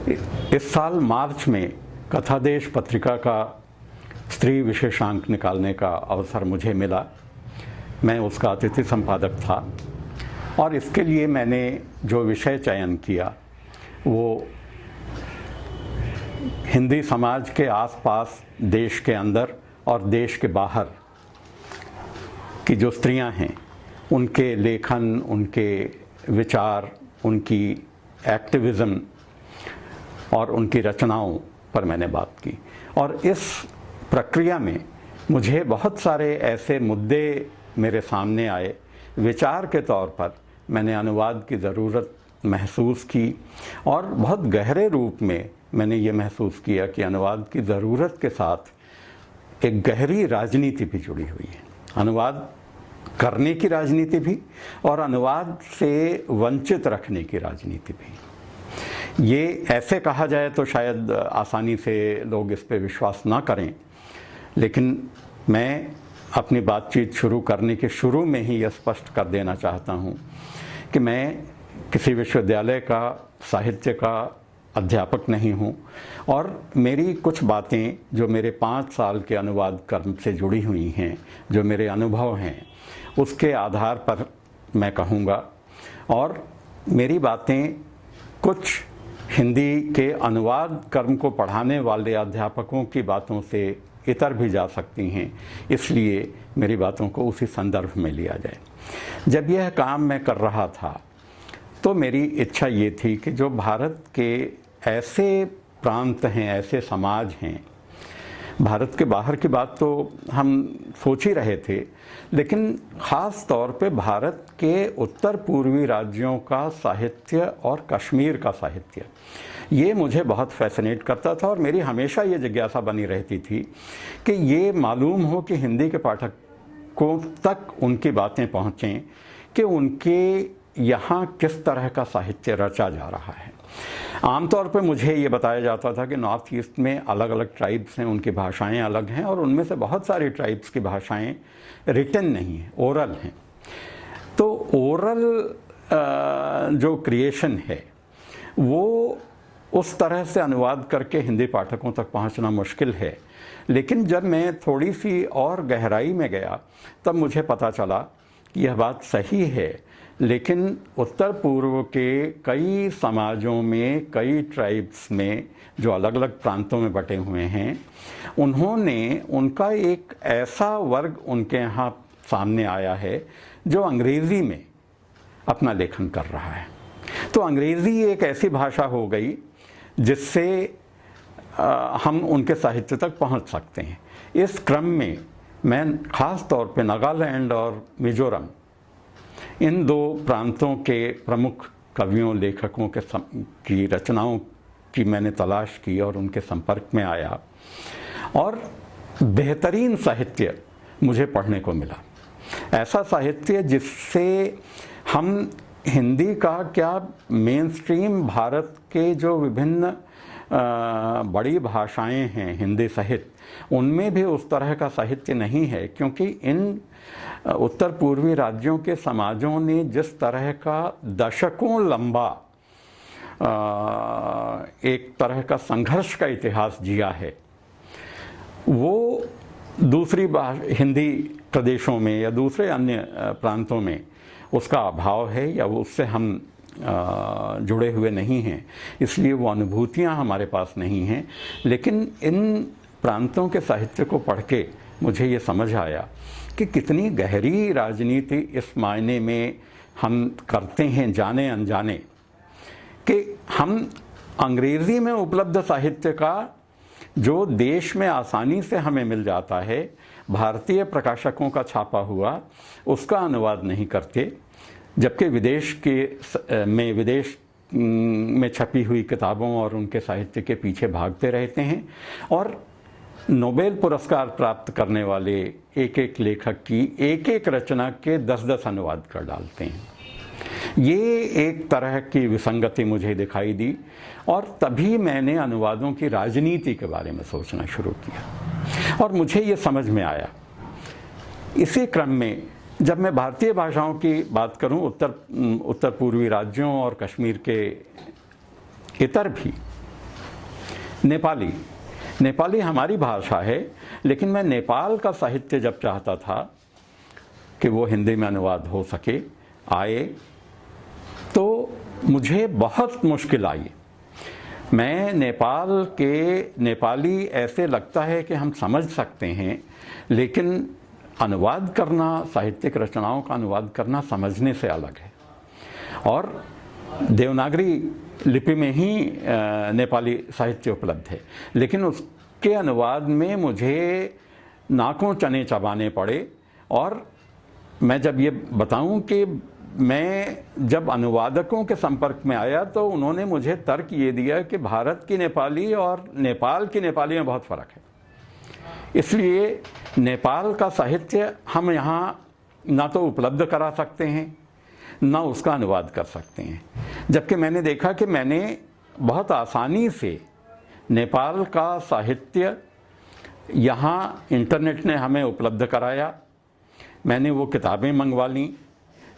इस साल मार्च में कथादेश पत्रिका का स्त्री विशेषांक निकालने का अवसर मुझे मिला। मैं उसका अतिथि संपादक था और इसके लिए मैंने जो विषय चयन किया वो हिंदी समाज के आसपास, देश के अंदर और देश के बाहर की जो स्त्रियां हैं उनके लेखन, उनके विचार, उनकी एक्टिविज़म और उनकी रचनाओं पर मैंने बात की। और इस प्रक्रिया में मुझे बहुत सारे ऐसे मुद्दे मेरे सामने आए। विचार के तौर पर मैंने अनुवाद की ज़रूरत महसूस की और बहुत गहरे रूप में मैंने ये महसूस किया कि अनुवाद की ज़रूरत के साथ एक गहरी राजनीति भी जुड़ी हुई है। अनुवाद करने की राजनीति भी और अनुवाद से वंचित रखने की राजनीति भी। ये ऐसे कहा जाए तो शायद आसानी से लोग इस पे विश्वास ना करें, लेकिन मैं अपनी बातचीत शुरू करने के शुरू में ही यह स्पष्ट कर देना चाहता हूँ कि मैं किसी विश्वविद्यालय का साहित्य का अध्यापक नहीं हूँ और मेरी कुछ बातें जो मेरे 5 साल के अनुवाद कर्म से जुड़ी हुई हैं, जो मेरे अनुभव हैं, उसके आधार पर मैं कहूँगा। और मेरी बातें कुछ हिंदी के अनुवाद कर्म को पढ़ाने वाले अध्यापकों की बातों से इतर भी जा सकती हैं, इसलिए मेरी बातों को उसी संदर्भ में लिया जाए। जब यह काम मैं कर रहा था तो मेरी इच्छा ये थी कि जो भारत के ऐसे प्रांत हैं, ऐसे समाज हैं, भारत के बाहर की बात तो हम सोच ही रहे थे, लेकिन ख़ास तौर पे भारत के उत्तर पूर्वी राज्यों का साहित्य और कश्मीर का साहित्य, ये मुझे बहुत फैसिनेट करता था। और मेरी हमेशा ये जिज्ञासा बनी रहती थी कि ये मालूम हो कि हिंदी के पाठकों तक उनकी बातें पहुँचें कि उनके यहाँ किस तरह का साहित्य रचा जा रहा है। आमतौर पे मुझे ये बताया जाता था कि नॉर्थ ईस्ट में अलग अलग ट्राइब्स हैं, उनकी भाषाएं अलग हैं और उनमें से बहुत सारी ट्राइब्स की भाषाएं रिटन नहीं हैं, ओरल हैं। तो ओरल जो क्रिएशन है वो उस तरह से अनुवाद करके हिंदी पाठकों तक पहुंचना मुश्किल है। लेकिन जब मैं थोड़ी सी और गहराई में गया तब मुझे पता चला कि यह बात सही है, लेकिन उत्तर पूर्व के कई समाजों में, कई ट्राइब्स में जो अलग अलग प्रांतों में बटे हुए हैं, उन्होंने उनका एक ऐसा वर्ग उनके यहाँ सामने आया है जो अंग्रेज़ी में अपना लेखन कर रहा है। तो अंग्रेज़ी एक ऐसी भाषा हो गई जिससे हम उनके साहित्य तक पहुँच सकते हैं। इस क्रम में मैं ख़ास तौर पे नागालैंड और मिज़ोरम, इन 2 प्रांतों के प्रमुख कवियों, लेखकों की रचनाओं की मैंने तलाश की और उनके संपर्क में आया और बेहतरीन साहित्य मुझे पढ़ने को मिला। ऐसा साहित्य जिससे हम हिंदी का क्या, मेन स्ट्रीम भारत के जो विभिन्न बड़ी भाषाएं हैं हिंदी सहित, उनमें भी उस तरह का साहित्य नहीं है, क्योंकि इन उत्तर पूर्वी राज्यों के समाजों ने जिस तरह का दशकों लंबा एक तरह का संघर्ष का इतिहास जिया है, वो दूसरी हिंदी प्रदेशों में या दूसरे अन्य प्रांतों में उसका अभाव है या उससे हम जुड़े हुए नहीं हैं, इसलिए वो अनुभूतियाँ हमारे पास नहीं हैं। लेकिन इन प्रांतों के साहित्य को पढ़ के मुझे ये समझ आया कि कितनी गहरी राजनीति इस मायने में हम करते हैं, जाने अनजाने, कि हम अंग्रेज़ी में उपलब्ध साहित्य का जो देश में आसानी से हमें मिल जाता है, भारतीय प्रकाशकों का छापा हुआ, उसका अनुवाद नहीं करते, जबकि विदेश में छपी हुई किताबों और उनके साहित्य के पीछे भागते रहते हैं और नोबेल पुरस्कार प्राप्त करने वाले एक एक लेखक की एक एक रचना के 10-10 अनुवाद कर डालते हैं। ये एक तरह की विसंगति मुझे दिखाई दी और तभी मैंने अनुवादों की राजनीति के बारे में सोचना शुरू किया और मुझे ये समझ में आया। इसी क्रम में जब मैं भारतीय भाषाओं की बात करूं, उत्तर पूर्वी राज्यों और कश्मीर के इतर भी नेपाली नेपाली हमारी भाषा है, लेकिन मैं नेपाल का साहित्य जब चाहता था कि वो हिंदी में अनुवाद हो सके, आए, तो मुझे बहुत मुश्किल आई। मैं नेपाल के नेपाली ऐसे लगता है कि हम समझ सकते हैं, लेकिन अनुवाद करना, साहित्यिक रचनाओं का अनुवाद करना समझने से अलग है। और देवनागरी लिपि में ही नेपाली साहित्य उपलब्ध है, लेकिन उसके अनुवाद में मुझे नाकों चने चबाने पड़े। और मैं जब ये बताऊं कि मैं जब अनुवादकों के संपर्क में आया तो उन्होंने मुझे तर्क ये दिया कि भारत की नेपाली और नेपाल की नेपाली में बहुत फ़र्क है, इसलिए नेपाल का साहित्य हम यहाँ ना तो उपलब्ध करा सकते हैं, ना उसका अनुवाद कर सकते हैं। जबकि मैंने देखा कि मैंने बहुत आसानी से नेपाल का साहित्य यहाँ इंटरनेट ने हमें उपलब्ध कराया, मैंने वो किताबें मंगवा लीं,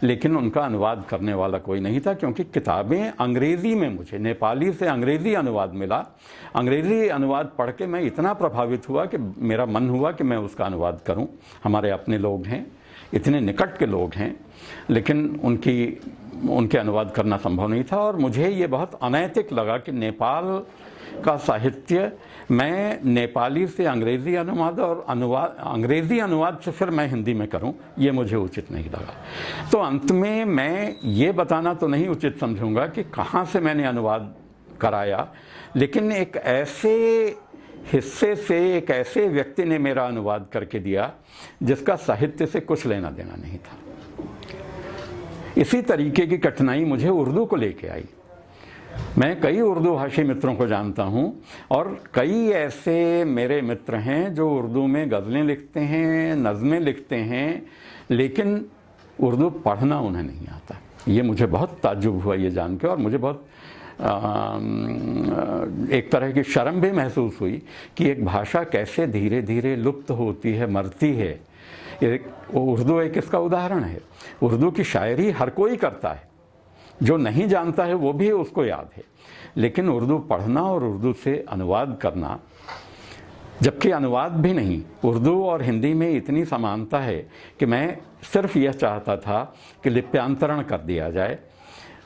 लेकिन उनका अनुवाद करने वाला कोई नहीं था, क्योंकि किताबें अंग्रेज़ी में, मुझे नेपाली से अंग्रेज़ी अनुवाद मिला। अंग्रेज़ी अनुवाद पढ़ के मैं इतना प्रभावित हुआ कि मेरा मन हुआ कि मैं उसका अनुवाद करूं। हमारे अपने लोग हैं, इतने निकट के लोग हैं, लेकिन उनके अनुवाद करना संभव नहीं था। और मुझे ये बहुत अनैतिक लगा कि नेपाल का साहित्य मैं नेपाली से अंग्रेज़ी अनुवाद और अंग्रेज़ी अनुवाद से फिर मैं हिंदी में करूं, ये मुझे उचित नहीं लगा। तो अंत में मैं ये बताना तो नहीं उचित समझूंगा कि कहाँ से मैंने अनुवाद कराया, लेकिन एक ऐसे हिस्से से, एक ऐसे व्यक्ति ने मेरा अनुवाद करके दिया जिसका साहित्य से कुछ लेना देना नहीं था। इसी तरीके की कठिनाई मुझे उर्दू को लेके आई। मैं कई उर्दू भाषी मित्रों को जानता हूं, और कई ऐसे मेरे मित्र हैं जो उर्दू में गज़लें लिखते हैं, नज़में लिखते हैं, लेकिन उर्दू पढ़ना उन्हें नहीं आता। ये मुझे बहुत ताज्जुब हुआ ये जान के, और मुझे बहुत एक तरह की शर्म भी महसूस हुई कि एक भाषा कैसे धीरे धीरे लुप्त होती है, मरती है। उर्दू एक इसका उदाहरण है। उर्दू की शायरी हर कोई करता है, जो नहीं जानता है वो भी उसको याद है, लेकिन उर्दू पढ़ना और उर्दू से अनुवाद करना, जबकि अनुवाद भी नहीं, उर्दू और हिंदी में इतनी समानता है कि मैं सिर्फ यह चाहता था कि लिप्यांतरण कर दिया जाए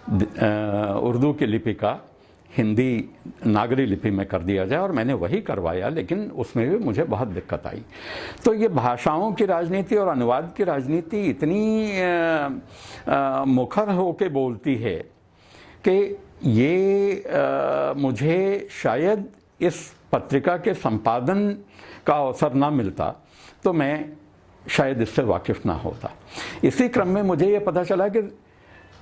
उर्दू की लिपि का, हिंदी नागरी लिपि में कर दिया जाए, और मैंने वही करवाया, लेकिन उसमें भी मुझे बहुत दिक्कत आई। तो ये भाषाओं की राजनीति और अनुवाद की राजनीति इतनी मुखर होके बोलती है कि ये मुझे शायद इस पत्रिका के संपादन का अवसर ना मिलता तो मैं शायद इससे वाकिफ़ ना होता। इसी क्रम में मुझे ये पता चला कि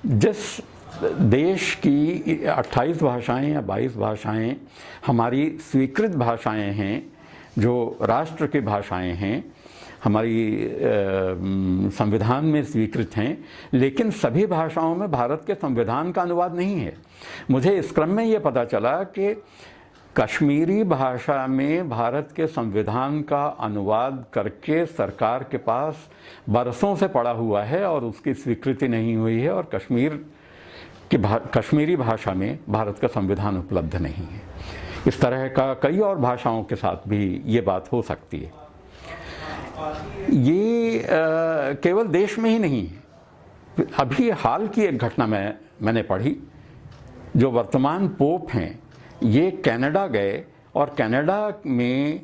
जिस देश की 28 भाषाएं या 22 भाषाएं हमारी स्वीकृत भाषाएं हैं, जो राष्ट्र की भाषाएं हैं, हमारी संविधान में स्वीकृत हैं, लेकिन सभी भाषाओं में भारत के संविधान का अनुवाद नहीं है। मुझे इस क्रम में ये पता चला कि कश्मीरी भाषा में भारत के संविधान का अनुवाद करके सरकार के पास बरसों से पड़ा हुआ है और उसकी स्वीकृति नहीं हुई है, और कश्मीरी भाषा में भारत का संविधान उपलब्ध नहीं है। इस तरह का कई और भाषाओं के साथ भी ये बात हो सकती है। ये केवल देश में ही नहीं है। अभी हाल की एक घटना मैंने पढ़ी, जो वर्तमान पोप हैं ये कनाडा गए, और कनाडा में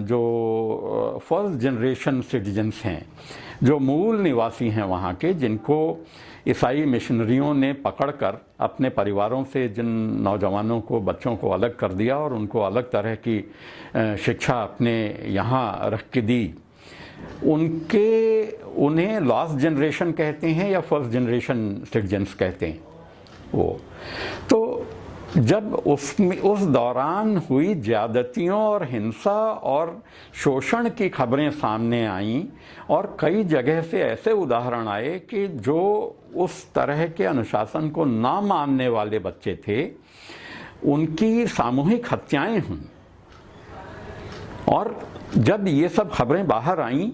जो फर्स्ट जनरेशन सिटीजन्स हैं, जो मूल निवासी हैं वहाँ के, जिनको ईसाई मिशनरियों ने पकड़कर अपने परिवारों से जिन नौजवानों को, बच्चों को अलग कर दिया और उनको अलग तरह की शिक्षा अपने यहाँ रख के दी, उन्हें लॉस्ट जनरेशन कहते हैं या फर्स्ट जनरेशन सिटीजन्स कहते हैं वो। तो जब उस दौरान हुई ज्यादतियों और हिंसा और शोषण की खबरें सामने आईं, और कई जगह से ऐसे उदाहरण आए कि जो उस तरह के अनुशासन को ना मानने वाले बच्चे थे, उनकी सामूहिक हत्याएं हुईं। और जब ये सब खबरें बाहर आईं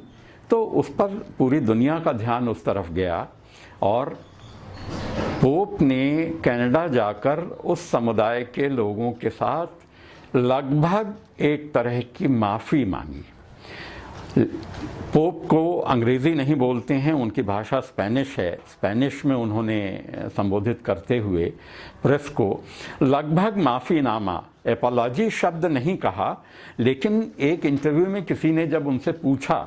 तो उस पर पूरी दुनिया का ध्यान उस तरफ गया, और पोप ने कनाडा जाकर उस समुदाय के लोगों के साथ लगभग एक तरह की माफ़ी मांगी। पोप को अंग्रेज़ी नहीं बोलते हैं, उनकी भाषा स्पेनिश है। स्पेनिश में उन्होंने संबोधित करते हुए प्रेस को लगभग माफ़ीनामा, एपोलॉजी शब्द नहीं कहा, लेकिन एक इंटरव्यू में किसी ने जब उनसे पूछा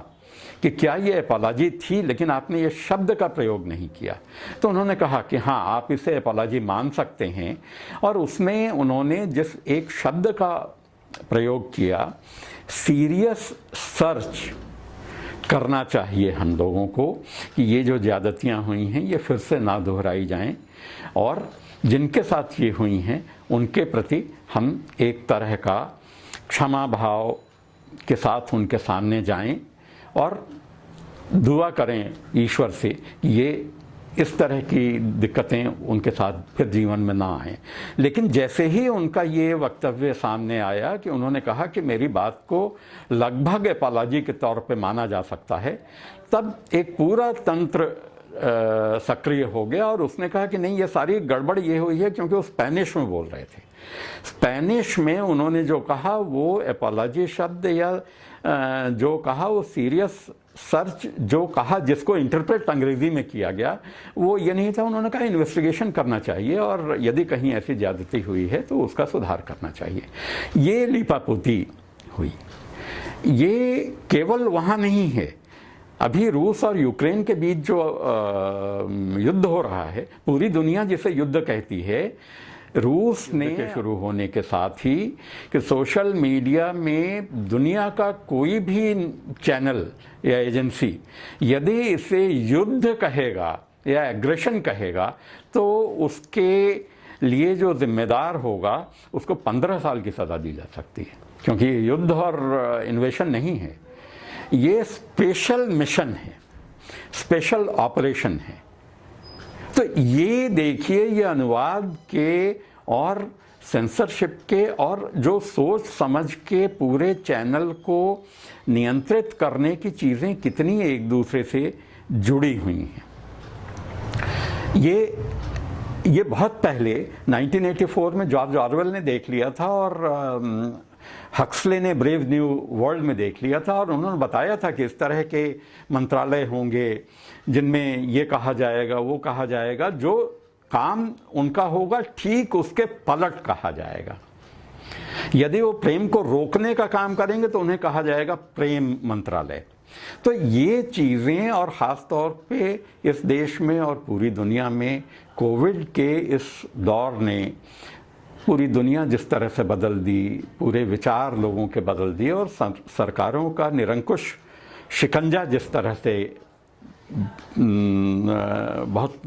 कि क्या ये एपोलॉजी थी लेकिन आपने ये शब्द का प्रयोग नहीं किया, तो उन्होंने कहा कि हाँ, आप इसे एपोलॉजी मान सकते हैं। और उसमें उन्होंने जिस एक शब्द का प्रयोग किया, सीरियस सर्च करना चाहिए हम लोगों को कि ये जो ज़्यादतियाँ हुई हैं ये फिर से ना दोहराई जाएं, और जिनके साथ ये हुई हैं उनके प्रति हम एक तरह का क्षमा भाव के साथ उनके सामने जाएं और दुआ करें ईश्वर से कि ये इस तरह की दिक्कतें उनके साथ फिर जीवन में ना आएँ। लेकिन जैसे ही उनका ये वक्तव्य सामने आया कि उन्होंने कहा कि मेरी बात को लगभग एपोलॉजी के तौर पे माना जा सकता है, तब एक पूरा तंत्र सक्रिय हो गया और उसने कहा कि नहीं, ये सारी गड़बड़ ये हुई है क्योंकि वो स्पेनिश में बोल रहे थे। स्पेनिश में उन्होंने जो कहा वो एपोलॉजी शब्द या जो कहा वो सीरियस सर्च जो कहा, जिसको इंटरप्रेट अंग्रेज़ी में किया गया, वो ये नहीं था। उन्होंने कहा इन्वेस्टिगेशन करना चाहिए और यदि कहीं ऐसी ज़्यादती हुई है तो उसका सुधार करना चाहिए। ये लीपापोती हुई। ये केवल वहाँ नहीं है, अभी रूस और यूक्रेन के बीच जो युद्ध हो रहा है, पूरी दुनिया जिसे युद्ध कहती है, रूस ने शुरू होने के साथ ही कि सोशल मीडिया में दुनिया का कोई भी चैनल या एजेंसी यदि इसे युद्ध कहेगा या एग्रेशन कहेगा तो उसके लिए जो जिम्मेदार होगा उसको 15 साल की सज़ा दी जा सकती है, क्योंकि ये युद्ध और इन्वेशन नहीं है, ये स्पेशल मिशन है, स्पेशल ऑपरेशन है। तो ये देखिए, ये अनुवाद के और सेंसरशिप के और जो सोच समझ के पूरे चैनल को नियंत्रित करने की चीज़ें कितनी एक दूसरे से जुड़ी हुई हैं। ये बहुत पहले 1984 में जॉर्ज ऑरवेल ने देख लिया था और हक्सले ने ब्रेव न्यू वर्ल्ड में देख लिया था, और उन्होंने बताया था कि इस तरह के मंत्रालय होंगे जिनमें ये कहा जाएगा वो कहा जाएगा, जो काम उनका होगा ठीक उसके पलट कहा जाएगा। यदि वो प्रेम को रोकने का काम करेंगे तो उन्हें कहा जाएगा प्रेम मंत्रालय। तो ये चीज़ें, और ख़ास तौर पे इस देश में और पूरी दुनिया में कोविड के इस दौर ने पूरी दुनिया जिस तरह से बदल दी, पूरे विचार लोगों के बदल दिए, और सरकारों का निरंकुश शिकंजा जिस तरह से बहुत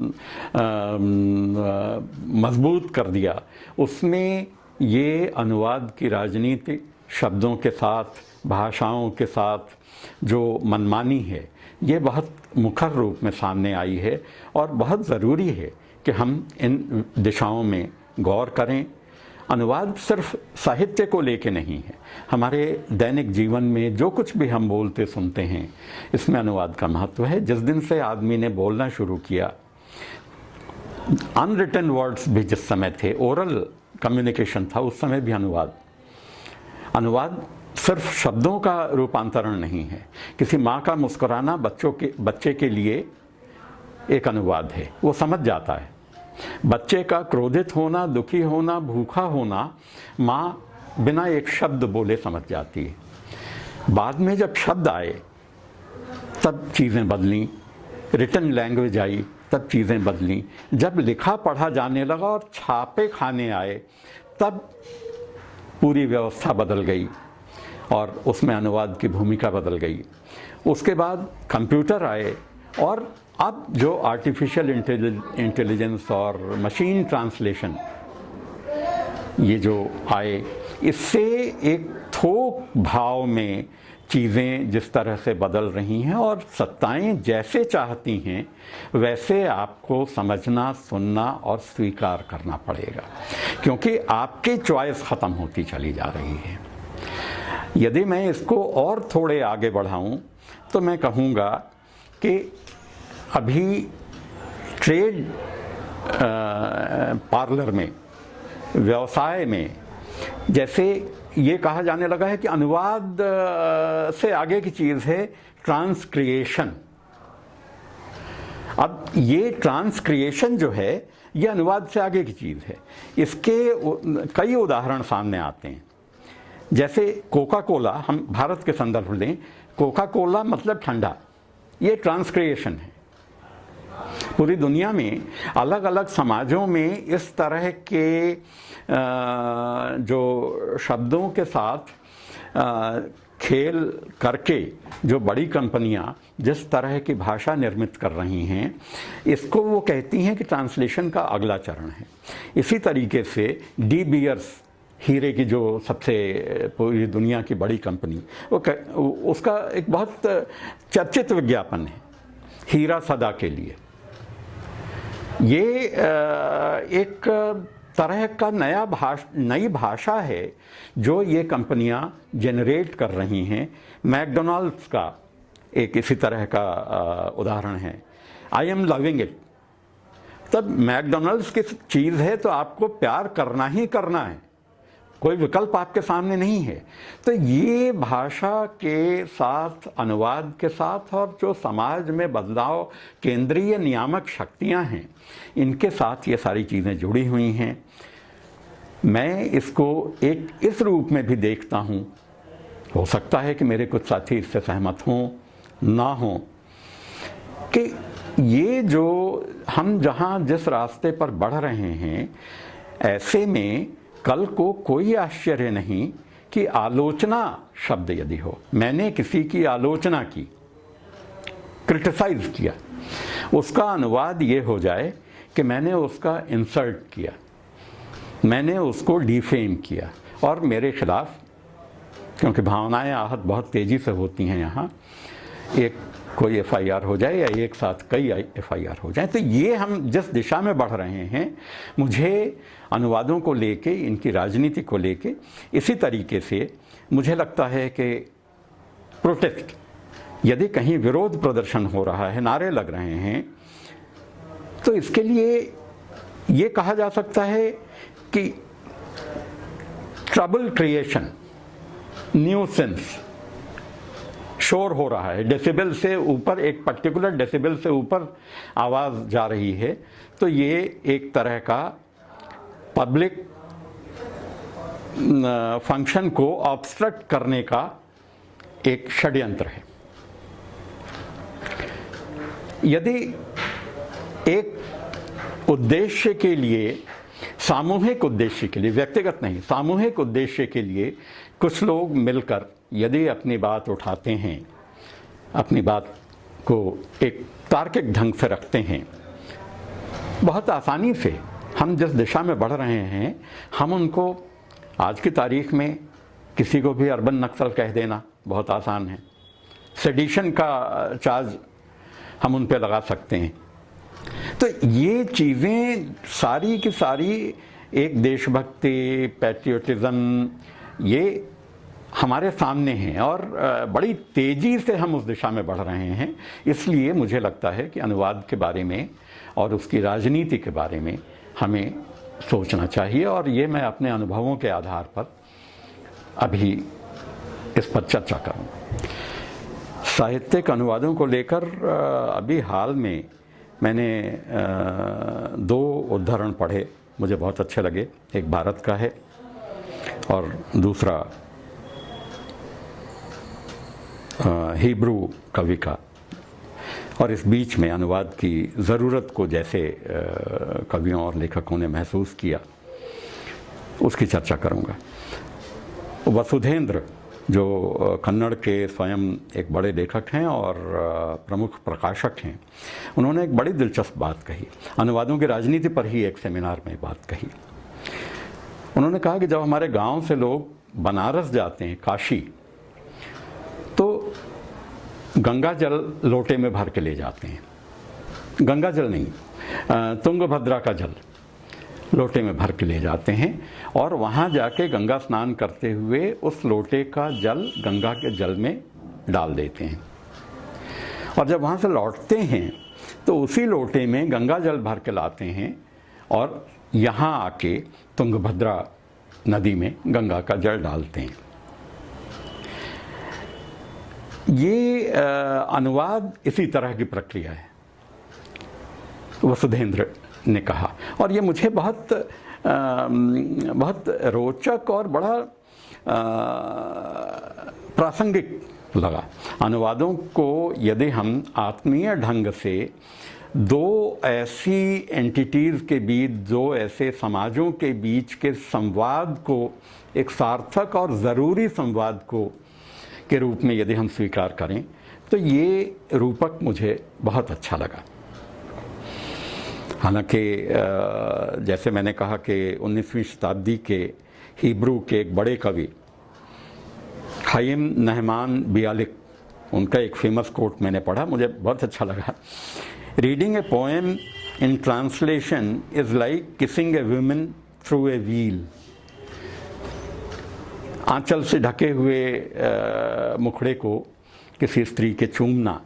मजबूत कर दिया, उसमें ये अनुवाद की राजनीति शब्दों के साथ, भाषाओं के साथ जो मनमानी है, ये बहुत मुखर रूप में सामने आई है। और बहुत ज़रूरी है कि हम इन दिशाओं में गौर करें। अनुवाद सिर्फ साहित्य को लेके नहीं है, हमारे दैनिक जीवन में जो कुछ भी हम बोलते सुनते हैं, इसमें अनुवाद का महत्व है। जिस दिन से आदमी ने बोलना शुरू किया, अनरिटन वर्ड्स भी जिस समय थे, ओरल कम्युनिकेशन था, उस समय भी अनुवाद सिर्फ शब्दों का रूपांतरण नहीं है। किसी माँ का मुस्कुराना बच्चे के लिए एक अनुवाद है, वो समझ जाता है। बच्चे का क्रोधित होना, दुखी होना, भूखा होना माँ बिना एक शब्द बोले समझ जाती है। बाद में जब शब्द आए तब चीज़ें बदलीं, रिटन लैंग्वेज आई तब चीज़ें बदलीं। जब लिखा पढ़ा जाने लगा और छापे खाने आए तब पूरी व्यवस्था बदल गई और उसमें अनुवाद की भूमिका बदल गई। उसके बाद कंप्यूटर आए और अब जो आर्टिफिशियल इंटेलिजेंस और मशीन ट्रांसलेशन ये जो आए, इससे एक थोक भाव में चीज़ें जिस तरह से बदल रही हैं और सत्ताएं जैसे चाहती हैं वैसे आपको समझना, सुनना और स्वीकार करना पड़ेगा, क्योंकि आपकी चॉइस ख़त्म होती चली जा रही है। यदि मैं इसको और थोड़े आगे बढ़ाऊं तो मैं कहूँगा कि अभी ट्रेड पार्लर में, व्यवसाय में जैसे ये कहा जाने लगा है कि अनुवाद से आगे की चीज़ है ट्रांसक्रिएशन। अब ये ट्रांसक्रिएशन जो है ये अनुवाद से आगे की चीज़ है। इसके कई उदाहरण सामने आते हैं। जैसे कोका कोला, हम भारत के संदर्भ लें, कोका कोला मतलब ठंडा, ये ट्रांसक्रिएशन है। पूरी दुनिया में अलग अलग समाजों में इस तरह के जो शब्दों के साथ खेल करके जो बड़ी कंपनियां जिस तरह की भाषा निर्मित कर रही हैं, इसको वो कहती हैं कि ट्रांसलेशन का अगला चरण है। इसी तरीके से डी बियर्स, हीरे की जो सबसे पूरी दुनिया की बड़ी कंपनी, उसका एक बहुत चर्चित विज्ञापन है हीरा सदा के लिए। ये एक तरह का नई भाषा है जो ये कंपनियां जनरेट कर रही हैं। मैकडोनाल्ड्स का एक इसी तरह का उदाहरण है, आई एम लविंग इट। तब मैकडोनाल्ड्स की चीज़ है तो आपको प्यार करना ही करना है, कोई विकल्प आपके सामने नहीं है। तो ये भाषा के साथ, अनुवाद के साथ, और जो समाज में बदलाव केंद्रीय नियामक शक्तियां हैं, इनके साथ ये सारी चीज़ें जुड़ी हुई हैं। मैं इसको एक इस रूप में भी देखता हूँ, हो सकता है कि मेरे कुछ साथी इससे सहमत हों ना हों, कि ये जो हम जहाँ जिस रास्ते पर बढ़ रहे हैं, ऐसे में कल को कोई आश्चर्य नहीं कि आलोचना शब्द यदि हो, मैंने किसी की आलोचना की, क्रिटिसाइज किया, उसका अनुवाद ये हो जाए कि मैंने उसका इंसल्ट किया, मैंने उसको डिफेम किया, और मेरे खिलाफ, क्योंकि भावनाएं आहत बहुत तेज़ी से होती हैं यहाँ, एक कोई एफआईआर हो जाए या एक साथ कई एफआईआर हो जाए। तो ये हम जिस दिशा में बढ़ रहे हैं, मुझे अनुवादों को लेके, इनकी राजनीति को लेके, इसी तरीके से मुझे लगता है कि प्रोटेस्ट, यदि कहीं विरोध प्रदर्शन हो रहा है, नारे लग रहे हैं, तो इसके लिए ये कहा जा सकता है कि ट्रबल क्रिएशन, न्यूसेंस, शोर हो रहा है, डेसिबल से ऊपर, एक पर्टिकुलर डेसिबल से ऊपर आवाज़ जा रही है, तो ये एक तरह का पब्लिक फंक्शन को ऑब्स्ट्रक्ट करने का एक षड्यंत्र है। यदि एक उद्देश्य के लिए, सामूहिक उद्देश्य के लिए, व्यक्तिगत नहीं, सामूहिक उद्देश्य के लिए कुछ लोग मिलकर यदि अपनी बात उठाते हैं, अपनी बात को एक तार्किक ढंग से रखते हैं, बहुत आसानी से हम जिस दिशा में बढ़ रहे हैं, हम उनको आज की तारीख में किसी को भी अर्बन नक्सल कह देना बहुत आसान है। सेडिशन का चार्ज हम उन पे लगा सकते हैं। तो ये चीज़ें सारी की सारी, एक देशभक्ति, पैट्रियोटिज़म, ये हमारे सामने हैं और बड़ी तेज़ी से हम उस दिशा में बढ़ रहे हैं। इसलिए मुझे लगता है कि अनुवाद के बारे में और उसकी राजनीति के बारे में हमें सोचना चाहिए, और ये मैं अपने अनुभवों के आधार पर अभी इस पर चर्चा करूँगा। साहित्यिक अनुवादों को लेकर अभी हाल में मैंने 2 उद्धरण पढ़े, मुझे बहुत अच्छे लगे। एक भारत का है और दूसरा हिब्रू कवि का, और इस बीच में अनुवाद की ज़रूरत को जैसे कवियों और लेखकों ने महसूस किया, उसकी चर्चा करूँगा। वसुधेंद्र, जो कन्नड़ के स्वयं एक बड़े लेखक हैं और प्रमुख प्रकाशक हैं, उन्होंने एक बड़ी दिलचस्प बात कही, अनुवादों की राजनीति पर ही एक सेमिनार में बात कही। उन्होंने कहा कि जब हमारे गांव से लोग बनारस जाते हैं, काशी, तो गंगा जल लोटे में भर के ले जाते हैं। गंगा जल नहीं, तुंगभद्रा का जल लोटे में भर के ले जाते हैं, और वहाँ जाके गंगा स्नान करते हुए उस लोटे का जल गंगा के जल में डाल देते हैं, और जब वहाँ से लौटते हैं तो उसी लोटे में गंगा जल भर के लाते हैं और यहाँ आके तुंगभद्रा नदी में गंगा का जल डालते हैं। ये अनुवाद इसी तरह की प्रक्रिया है, वसुधेंद्र ने कहा। और ये मुझे बहुत रोचक और बड़ा प्रासंगिक लगा। अनुवादों को यदि हम आत्मीय ढंग से दो ऐसी एंटिटीज़ के बीच, दो ऐसे समाजों के बीच के संवाद को एक सार्थक और ज़रूरी संवाद को के रूप में यदि हम स्वीकार करें, तो ये रूपक मुझे बहुत अच्छा लगा। हालांकि जैसे मैंने कहा कि 19वीं शताब्दी के हिब्रू के एक बड़े कवि हाइम नहमान बियालिक, उनका एक फेमस कोट मैंने पढ़ा, मुझे बहुत अच्छा लगा। Reading a poem in translation is like kissing a woman through a veil. आंचल से ढके हुए मुखड़े को किसी स्त्री के चूमना,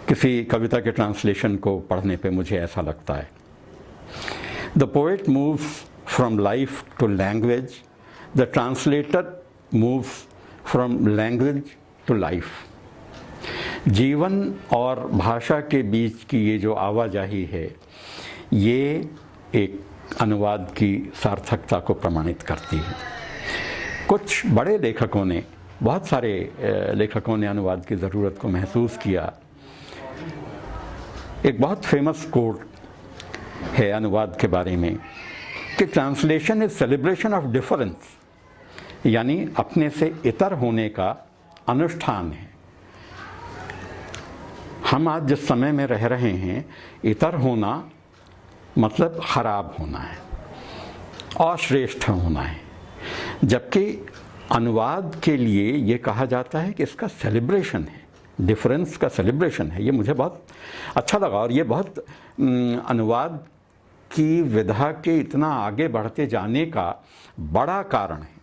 किसी कविता के ट्रांसलेशन को पढ़ने पे मुझे ऐसा लगता है। The poet moves from life to language, the translator moves from language to life. जीवन और भाषा के बीच की ये जो आवाजाही है, ये एक अनुवाद की सार्थकता को प्रमाणित करती है। कुछ बड़े लेखकों ने, बहुत सारे लेखकों ने अनुवाद की ज़रूरत को महसूस किया। एक बहुत फेमस कोट है अनुवाद के बारे में कि translation is celebration of difference, यानी अपने से इतर होने का अनुष्ठान है। हम आज जिस समय में रह रहे हैं, इतर होना मतलब खराब होना है, अश्रेष्ठ होना है, जबकि अनुवाद के लिए ये कहा जाता है कि इसका सेलिब्रेशन है, डिफरेंस का सेलिब्रेशन है। ये मुझे बहुत अच्छा लगा और ये बहुत अनुवाद की विधा के इतना आगे बढ़ते जाने का बड़ा कारण है।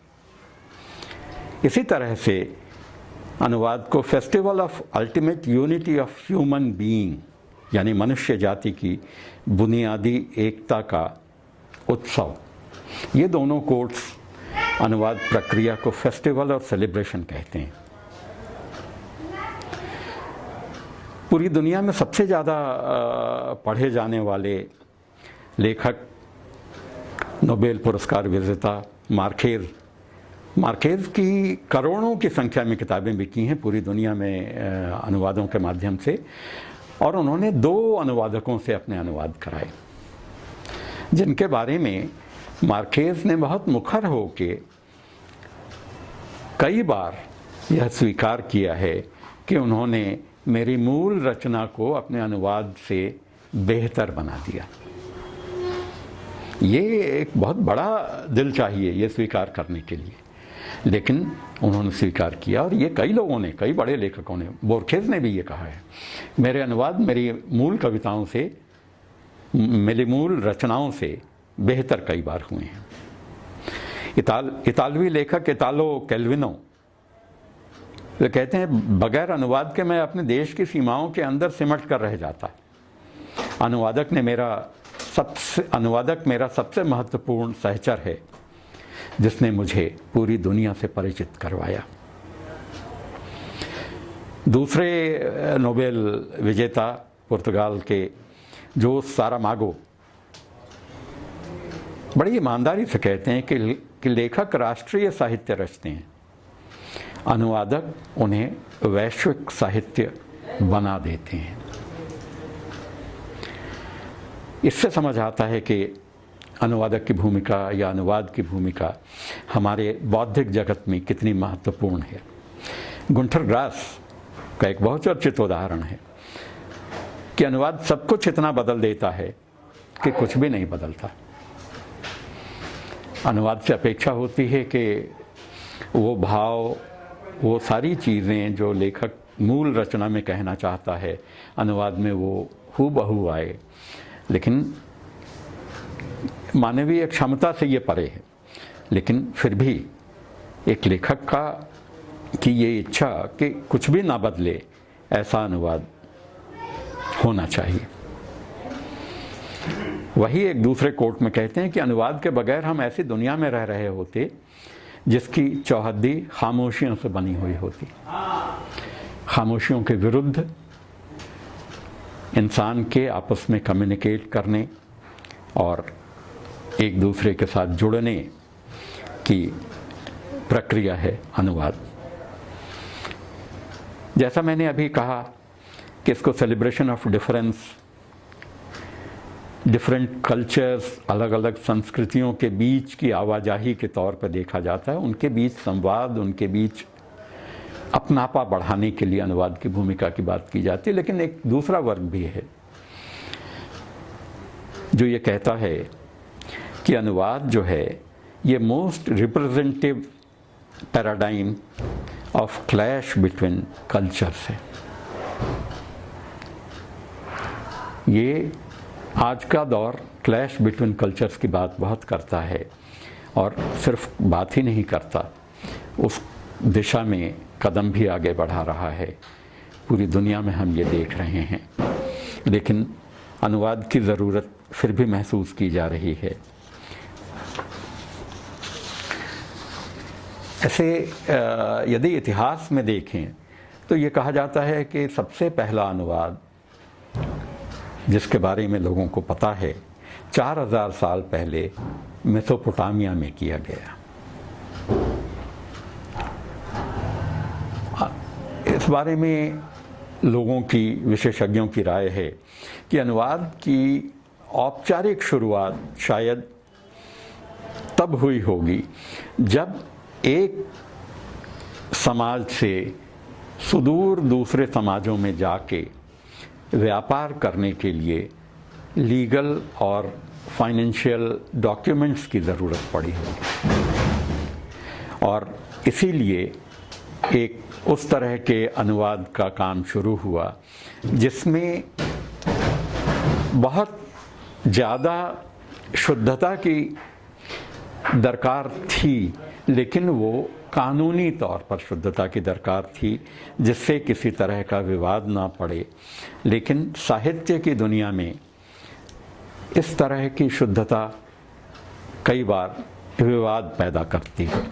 इसी तरह से अनुवाद को festival of ultimate unity of human being, यानी मनुष्य जाति की बुनियादी एकता का उत्सव, ये दोनों कोट्स अनुवाद प्रक्रिया को फेस्टिवल और सेलिब्रेशन कहते हैं। पूरी दुनिया में सबसे ज़्यादा पढ़े जाने वाले लेखक, नोबेल पुरस्कार विजेता मार्केज की करोड़ों की संख्या में किताबें बिकी हैं पूरी दुनिया में अनुवादों के माध्यम से, और उन्होंने 2 अनुवादकों से अपने अनुवाद कराए, जिनके बारे में मार्केज ने बहुत मुखर होके कई बार यह स्वीकार किया है कि उन्होंने मेरी मूल रचना को अपने अनुवाद से बेहतर बना दिया। ये एक बहुत बड़ा दिल चाहिए ये स्वीकार करने के लिए, लेकिन उन्होंने स्वीकार किया। और ये कई लोगों ने, कई बड़े लेखकों ने, बोर्खेस ने भी ये कहा है, मेरे अनुवाद मेरी मूल कविताओं से, मेरी मूल रचनाओं से बेहतर कई बार हुए हैं। इतालवी लेखक इतालो कैल्विनो वे कहते हैं, बगैर अनुवाद के मैं अपने देश की सीमाओं के अंदर सिमट कर रह जाता। अनुवादक मेरा सबसे महत्वपूर्ण सहचर है, जिसने मुझे पूरी दुनिया से परिचित करवाया। दूसरे नोबेल विजेता पुर्तगाल के जोस सारामागो बड़ी ईमानदारी से कहते हैं कि लेखक राष्ट्रीय साहित्य रचते हैं, अनुवादक उन्हें वैश्विक साहित्य बना देते हैं। इससे समझ आता है कि अनुवादक की भूमिका या अनुवाद की भूमिका हमारे बौद्धिक जगत में कितनी महत्वपूर्ण है। गुंटर ग्रास का एक बहुत चर्चित उदाहरण है कि अनुवाद सब कुछ इतना बदल देता है कि कुछ भी नहीं बदलता। अनुवाद से अपेक्षा होती है कि वो भाव, वो सारी चीज़ें जो लेखक मूल रचना में कहना चाहता है, अनुवाद में वो हूबहू आए, लेकिन मानवीय क्षमता से ये परे है। लेकिन फिर भी एक लेखक की ये इच्छा कि कुछ भी ना बदले, ऐसा अनुवाद होना चाहिए। वही एक दूसरे कोट में कहते हैं कि अनुवाद के बगैर हम ऐसी दुनिया में रह रहे होते जिसकी चौहद्दी खामोशियों से बनी हुई होती। खामोशियों के विरुद्ध इंसान के आपस में कम्युनिकेट करने और एक दूसरे के साथ जुड़ने की प्रक्रिया है अनुवाद। जैसा मैंने अभी कहा कि इसको celebration of difference, different cultures, अलग अलग संस्कृतियों के बीच की आवाजाही के तौर पर देखा जाता है। उनके बीच संवाद, उनके बीच अपनापा बढ़ाने के लिए अनुवाद की भूमिका की बात की जाती है। लेकिन एक दूसरा वर्ग भी है जो ये कहता है कि अनुवाद जो है ये most representative paradigm of clash between cultures है। ये आज का दौर क्लैश बिटवीन कल्चर्स की बात बहुत करता है और सिर्फ बात ही नहीं करता, उस दिशा में कदम भी आगे बढ़ा रहा है। पूरी दुनिया में हम ये देख रहे हैं, लेकिन अनुवाद की ज़रूरत फिर भी महसूस की जा रही है। ऐसे यदि इतिहास में देखें तो ये कहा जाता है कि सबसे पहला अनुवाद जिसके बारे में लोगों को पता है 4000 साल पहले मेसोपोटामिया में किया गया। इस बारे में लोगों की, विशेषज्ञों की राय है कि अनुवाद की औपचारिक शुरुआत शायद तब हुई होगी जब एक समाज से सुदूर दूसरे समाजों में जाके व्यापार करने के लिए लीगल और फाइनेंशियल डॉक्यूमेंट्स की ज़रूरत पड़ी होगी, और इसीलिए एक उस तरह के अनुवाद का काम शुरू हुआ जिसमें बहुत ज़्यादा शुद्धता की दरकार थी, लेकिन वो कानूनी तौर पर शुद्धता की दरकार थी जिससे किसी तरह का विवाद ना पड़े। लेकिन साहित्य की दुनिया में इस तरह की शुद्धता कई बार विवाद पैदा करती है।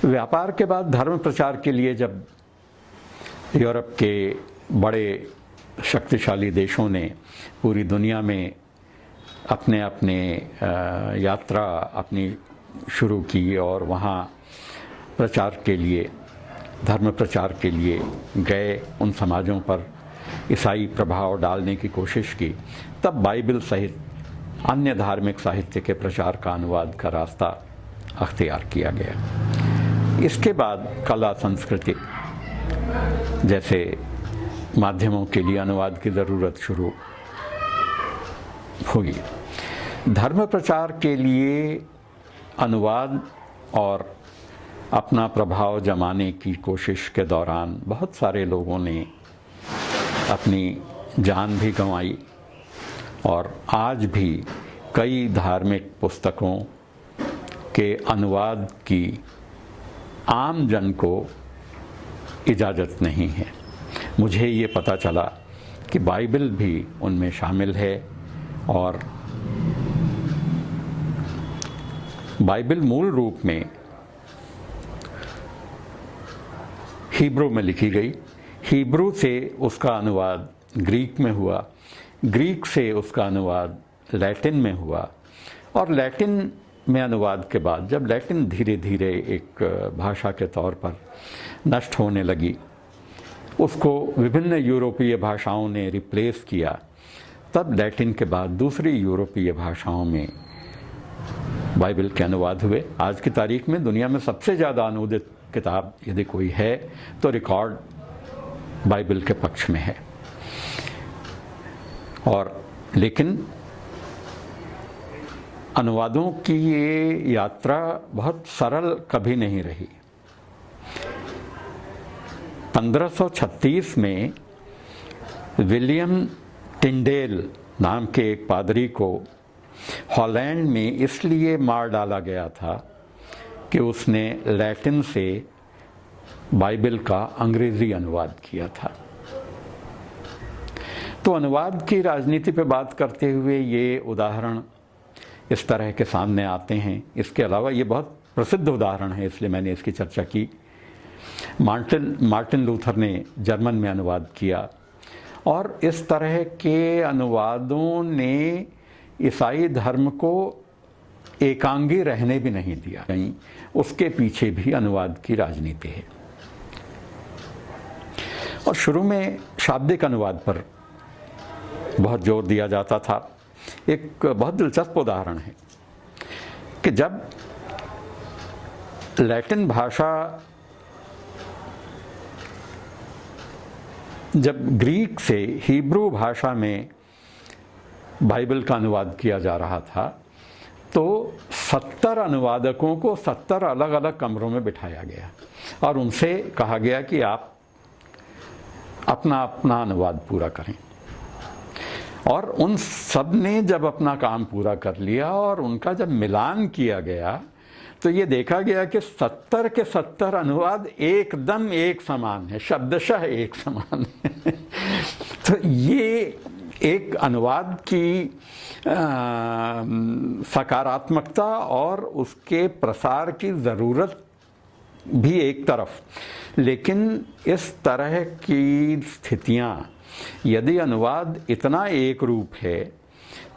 व्यापार के बाद धर्म प्रचार के लिए जब यूरोप के बड़े शक्तिशाली देशों ने पूरी दुनिया में अपने अपने यात्रा अपनी शुरू की और वहाँ प्रचार के लिए, धर्म प्रचार के लिए गए, उन समाजों पर ईसाई प्रभाव डालने की कोशिश की, तब बाइबल सहित अन्य धार्मिक साहित्य के प्रचार का अनुवाद का रास्ता अख्तियार किया गया। इसके बाद कला, संस्कृति जैसे माध्यमों के लिए अनुवाद की ज़रूरत शुरू हुई। धर्म प्रचार के लिए अनुवाद और अपना प्रभाव जमाने की कोशिश के दौरान बहुत सारे लोगों ने अपनी जान भी गंवाई, और आज भी कई धार्मिक पुस्तकों के अनुवाद की आम जन को इजाज़त नहीं है। मुझे ये पता चला कि बाइबल भी उनमें शामिल है, और बाइबल मूल रूप में हिब्रू में लिखी गई, हिब्रू से उसका अनुवाद ग्रीक में हुआ, ग्रीक से उसका अनुवाद लैटिन में हुआ, और लैटिन में अनुवाद के बाद जब लैटिन धीरे धीरे एक भाषा के तौर पर नष्ट होने लगी, उसको विभिन्न यूरोपीय भाषाओं ने रिप्लेस किया, तब लैटिन के बाद दूसरी यूरोपीय भाषाओं में बाइबल के अनुवाद हुए। आज की तारीख में दुनिया में सबसे ज़्यादा अनुवादित किताब यदि कोई है तो रिकॉर्ड बाइबल के पक्ष में है। और लेकिन अनुवादों की ये यात्रा बहुत सरल कभी नहीं रही। 1536 में विलियम टिंडेल नाम के एक पादरी को हॉलैंड में इसलिए मार डाला गया था कि उसने लैटिन से बाइबल का अंग्रेज़ी अनुवाद किया था। तो अनुवाद की राजनीति पे बात करते हुए ये उदाहरण इस तरह के सामने आते हैं। इसके अलावा ये बहुत प्रसिद्ध उदाहरण है, इसलिए मैंने इसकी चर्चा की। मार्टिन लूथर ने जर्मन में अनुवाद किया और इस तरह के अनुवादों ने ईसाई धर्म को एकांगी रहने भी नहीं दिया। कहीं उसके पीछे भी अनुवाद की राजनीति है। और शुरू में शाब्दिक अनुवाद पर बहुत जोर दिया जाता था। एक बहुत दिलचस्प उदाहरण है कि जब लैटिन भाषा, जब ग्रीक से हिब्रू भाषा में बाइबल का अनुवाद किया जा रहा था, तो 70 अनुवादकों को 70 अलग अलग कमरों में बिठाया गया और उनसे कहा गया कि आप अपना अपना अनुवाद पूरा करें। और उन सब ने जब अपना काम पूरा कर लिया और उनका जब मिलान किया गया, तो ये देखा गया कि 70 के 70 अनुवाद एकदम एक समान है, शब्दशः एक समान है। तो ये एक अनुवाद की सकारात्मकता और उसके प्रसार की ज़रूरत भी एक तरफ, लेकिन इस तरह की स्थितियाँ, यदि अनुवाद इतना एक रूप है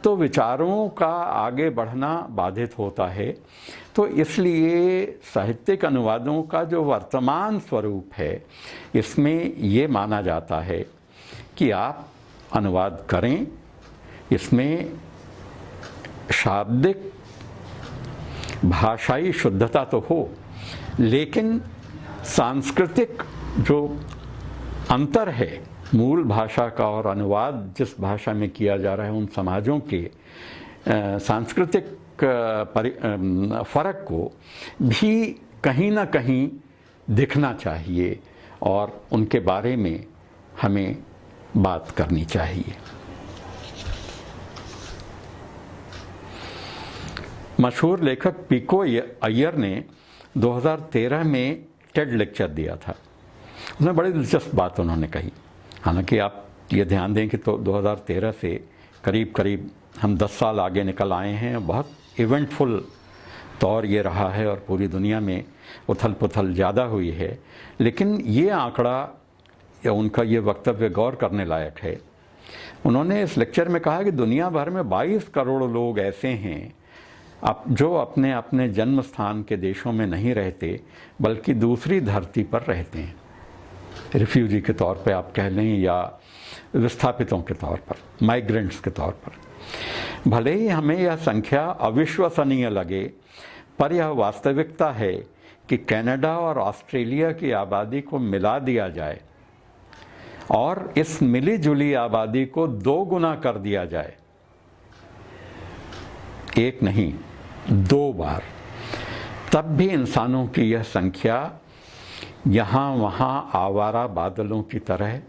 तो विचारों का आगे बढ़ना बाधित होता है। तो इसलिए साहित्यिक अनुवादों का जो वर्तमान स्वरूप है, इसमें ये माना जाता है कि आप अनुवाद करें, इसमें शाब्दिक भाषाई शुद्धता तो हो, लेकिन सांस्कृतिक जो अंतर है मूल भाषा का और अनुवाद जिस भाषा में किया जा रहा है, उन समाजों के सांस्कृतिक फ़र्क को भी कहीं ना कहीं दिखना चाहिए और उनके बारे में हमें बात करनी चाहिए। मशहूर लेखक पिको अय्यर ने 2013 में टेड लेक्चर दिया था। उसमें बड़ी दिलचस्प बात उन्होंने कही। हालांकि आप ये ध्यान दें कि तो 2013 से करीब करीब हम 10 साल आगे निकल आए हैं। बहुत इवेंटफुल दौर ये रहा है और पूरी दुनिया में उथल पुथल ज़्यादा हुई है। लेकिन ये आंकड़ा या उनका ये वक्तव्य गौर करने लायक है। उन्होंने इस लेक्चर में कहा कि दुनिया भर में 22 करोड़ लोग ऐसे हैं जो अपने अपने जन्म स्थान के देशों में नहीं रहते, बल्कि दूसरी धरती पर रहते हैं। रिफ्यूजी के तौर पे आप कह लें या विस्थापितों के तौर पर, माइग्रेंट्स के तौर पर। भले ही हमें यह संख्या अविश्वसनीय लगे, पर यह वास्तविकता है कि कनाडा और ऑस्ट्रेलिया की आबादी को मिला दिया जाए और इस मिली जुली आबादी को 2 गुना कर दिया जाए, एक नहीं 2 बार, तब भी इंसानों की यह संख्या यहाँ वहाँ आवारा बादलों की तरह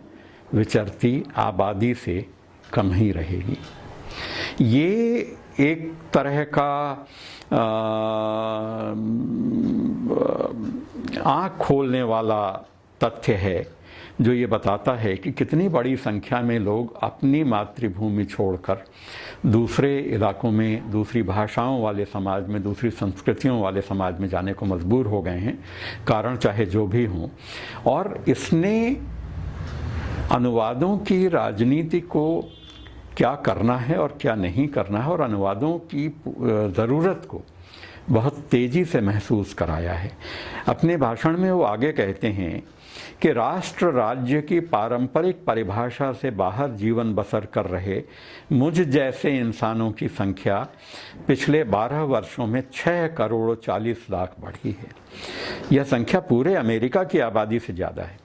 विचरती आबादी से कम ही रहेगी। ये एक तरह का आँख खोलने वाला तथ्य है जो ये बताता है कि कितनी बड़ी संख्या में लोग अपनी मातृभूमि छोड़कर दूसरे इलाकों में, दूसरी भाषाओं वाले समाज में, दूसरी संस्कृतियों वाले समाज में जाने को मजबूर हो गए हैं, कारण चाहे जो भी हों। और इसने अनुवादों की राजनीति को क्या करना है और क्या नहीं करना है और अनुवादों की ज़रूरत को बहुत तेज़ी से महसूस कराया है। अपने भाषण में वो आगे कहते हैं कि राष्ट्र राज्य की पारंपरिक परिभाषा से बाहर जीवन बसर कर रहे मुझ जैसे इंसानों की संख्या पिछले 12 वर्षों में 6 करोड़ 40 लाख बढ़ी है। यह संख्या पूरे अमेरिका की आबादी से ज़्यादा है।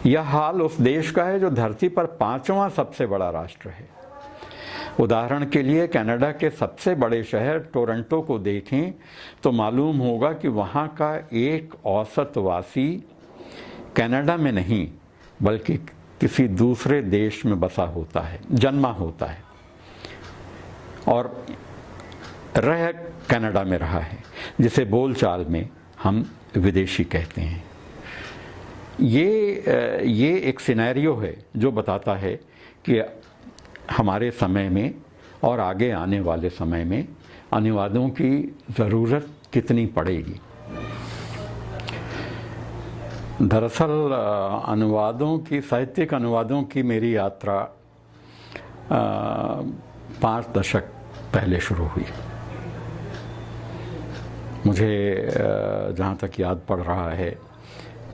यह हाल उस देश का है जो धरती पर 5वां सबसे बड़ा राष्ट्र है। उदाहरण के लिए कनाडा के सबसे बड़े शहर टोरंटो को देखें तो मालूम होगा कि वहाँ का एक औसत वासी कनाडा में नहीं बल्कि किसी दूसरे देश में बसा होता है, जन्मा होता है और रह कनाडा में रहा है, जिसे बोलचाल में हम विदेशी कहते हैं। ये एक सिनेरियो है जो बताता है कि हमारे समय में और आगे आने वाले समय में अनुवादों की ज़रूरत कितनी पड़ेगी। दरअसल अनुवादों की, साहित्यिक अनुवादों की मेरी यात्रा 5 दशक पहले शुरू हुई। मुझे जहाँ तक याद पड़ रहा है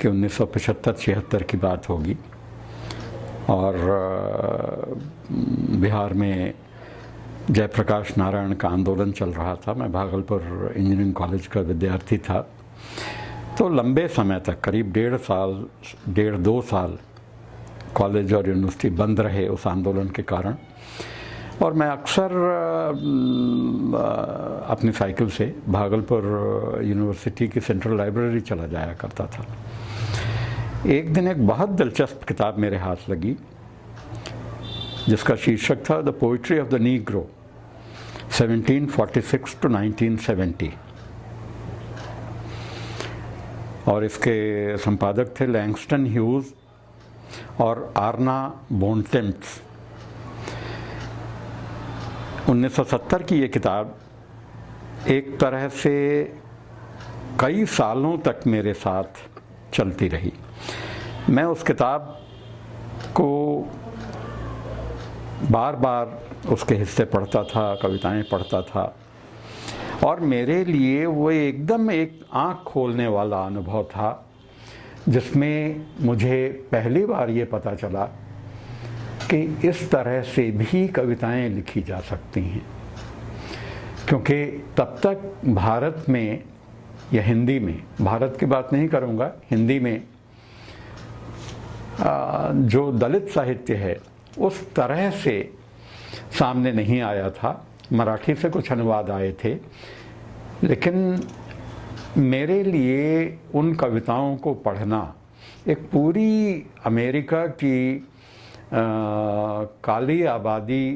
कि 1975-76 की बात होगी और बिहार में जयप्रकाश नारायण का आंदोलन चल रहा था। मैं भागलपुर इंजीनियरिंग कॉलेज का विद्यार्थी था। तो लंबे समय तक, करीब 1.5 साल कॉलेज और यूनिवर्सिटी बंद रहे उस आंदोलन के कारण, और मैं अक्सर अपनी साइकिल से भागलपुर यूनिवर्सिटी की सेंट्रल लाइब्रेरी चला जाया करता था। एक दिन एक बहुत दिलचस्प किताब मेरे हाथ लगी जिसका शीर्षक था the poetry of the Negro 1746 to 1970, और इसके संपादक थे लैंगस्टन ह्यूज और आर्ना बोनटेम्प्स। 1970 की ये किताब एक तरह से कई सालों तक मेरे साथ चलती रही। मैं उस किताब को बार बार उसके हिस्से पढ़ता था, कविताएं पढ़ता था, और मेरे लिए वो एकदम एक आँख खोलने वाला अनुभव था जिसमें मुझे पहली बार ये पता चला कि इस तरह से भी कविताएं लिखी जा सकती हैं। क्योंकि तब तक भारत में या हिंदी में, भारत की बात नहीं करूँगा, हिंदी में जो दलित साहित्य है उस तरह से सामने नहीं आया था। मराठी से कुछ अनुवाद आए थे, लेकिन मेरे लिए उन कविताओं को पढ़ना एक पूरी अमेरिका की काली आबादी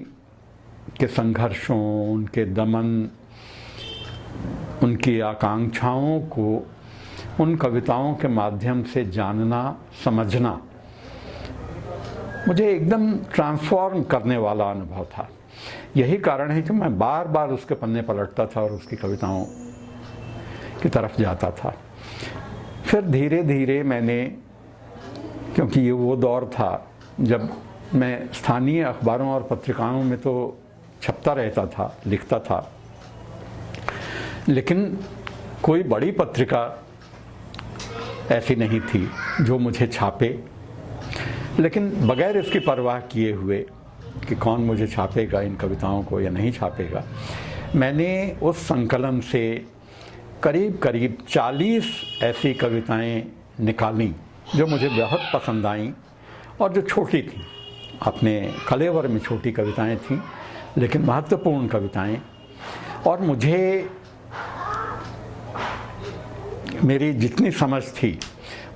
के संघर्षों, उनके दमन, उनकी आकांक्षाओं को उन कविताओं के माध्यम से जानना, समझना मुझे एकदम ट्रांसफॉर्म करने वाला अनुभव था। यही कारण है कि मैं बार बार उसके पन्ने पलटता था और उसकी कविताओं की तरफ जाता था। फिर धीरे धीरे मैंने, क्योंकि ये वो दौर था जब मैं स्थानीय अखबारों और पत्रिकाओं में तो छपता रहता था, लिखता था, लेकिन कोई बड़ी पत्रिका ऐसी नहीं थी जो मुझे छापे। लेकिन बगैर इसकी परवाह किए हुए कि कौन मुझे छापेगा इन कविताओं को या नहीं छापेगा, मैंने उस संकलन से करीब करीब 40 ऐसी कविताएं निकालीं जो मुझे बहुत पसंद आईं और जो छोटी थीं, अपने कलेवर में छोटी कविताएं थीं, लेकिन महत्वपूर्ण कविताएं। और मुझे मेरी जितनी समझ थी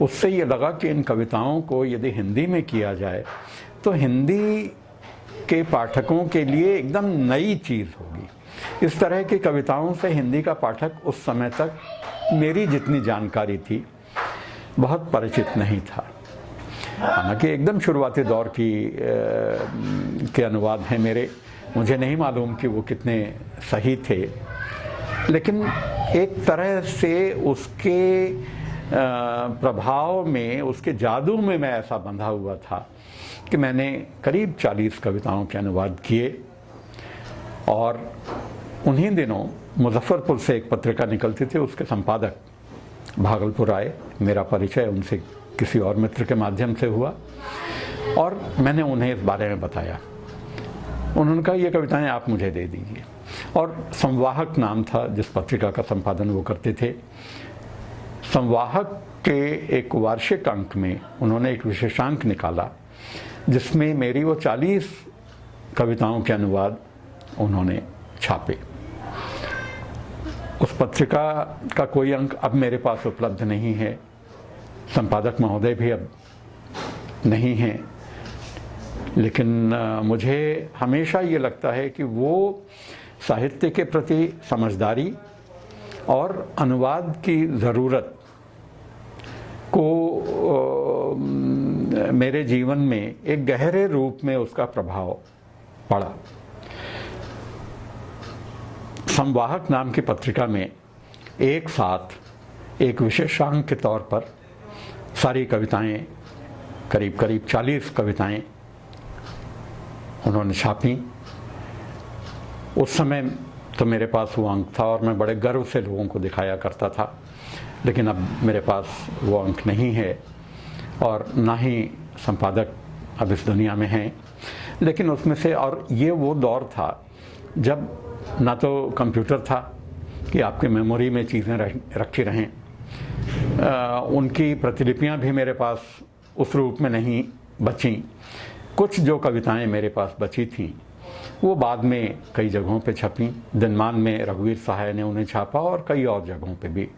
उससे ये लगा कि इन कविताओं को यदि हिंदी में किया जाए तो हिंदी के पाठकों के लिए एकदम नई चीज़ होगी। इस तरह की कविताओं से हिंदी का पाठक उस समय तक मेरी जितनी जानकारी थी बहुत परिचित नहीं था। हालांकि एकदम शुरुआती दौर के अनुवाद हैं मेरे, मुझे नहीं मालूम कि वो कितने सही थे, लेकिन एक तरह से उसके प्रभाव में, उसके जादू में मैं ऐसा बंधा हुआ था कि मैंने करीब 40 कविताओं के अनुवाद किए। और उन्हीं दिनों मुजफ्फरपुर से एक पत्रिका निकलती थी, उसके संपादक भागलपुर आए। मेरा परिचय उनसे किसी और मित्र के माध्यम से हुआ और मैंने उन्हें इस बारे में बताया। उन्होंने कहा ये कविताएं आप मुझे दे दीजिए। और संवाहक नाम था जिस पत्रिका का संपादन वो करते थे। संवाहक के एक वार्षिक अंक में उन्होंने एक विशेषांक निकाला जिसमें मेरी वो 40 कविताओं के अनुवाद उन्होंने छापे। उस पत्रिका का कोई अंक अब मेरे पास उपलब्ध नहीं है, संपादक महोदय भी अब नहीं हैं, लेकिन मुझे हमेशा ये लगता है कि वो साहित्य के प्रति समझदारी और अनुवाद की ज़रूरत को मेरे जीवन में एक गहरे रूप में उसका प्रभाव पड़ा। संवाहक नाम की पत्रिका में एक साथ एक विशेषांक के तौर पर सारी कविताएं, करीब करीब 40 कविताएं उन्होंने छापी। उस समय तो मेरे पास वो अंक था और मैं बड़े गर्व से लोगों को दिखाया करता था, लेकिन अब मेरे पास वो अंक नहीं है और ना ही संपादक अब इस दुनिया में हैं। लेकिन उसमें से, और ये वो दौर था जब ना तो कंप्यूटर था कि आपकी मेमोरी में चीज़ें रखी रहें, उनकी प्रतिलिपियां भी मेरे पास उस रूप में नहीं बचीं। कुछ जो कविताएं मेरे पास बची थीं वो बाद में कई जगहों पे छपीं। दिनमान में रघुवीर सहाय ने उन्हें छापा और कई और जगहों पे भी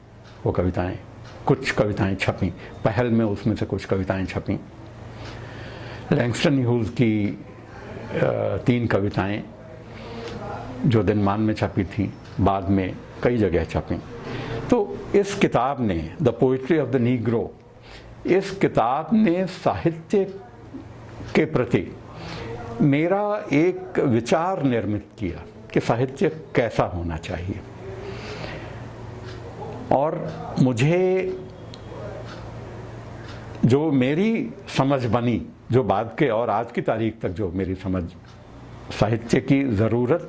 वो कविताएं, कुछ कविताएं छपीं। पहल में उसमें से कुछ कविताएं छपीं। लैंगस्टन ह्यूज की 3 कविताएं जो दिनमान में छपी थीं बाद में कई जगह छपीं। तो इस किताब ने, the poetry of the Negro, इस किताब ने साहित्य के प्रति मेरा एक विचार निर्मित किया कि साहित्य कैसा होना चाहिए। और मुझे जो मेरी समझ बनी, जो बाद के और आज की तारीख तक जो मेरी समझ साहित्य की ज़रूरत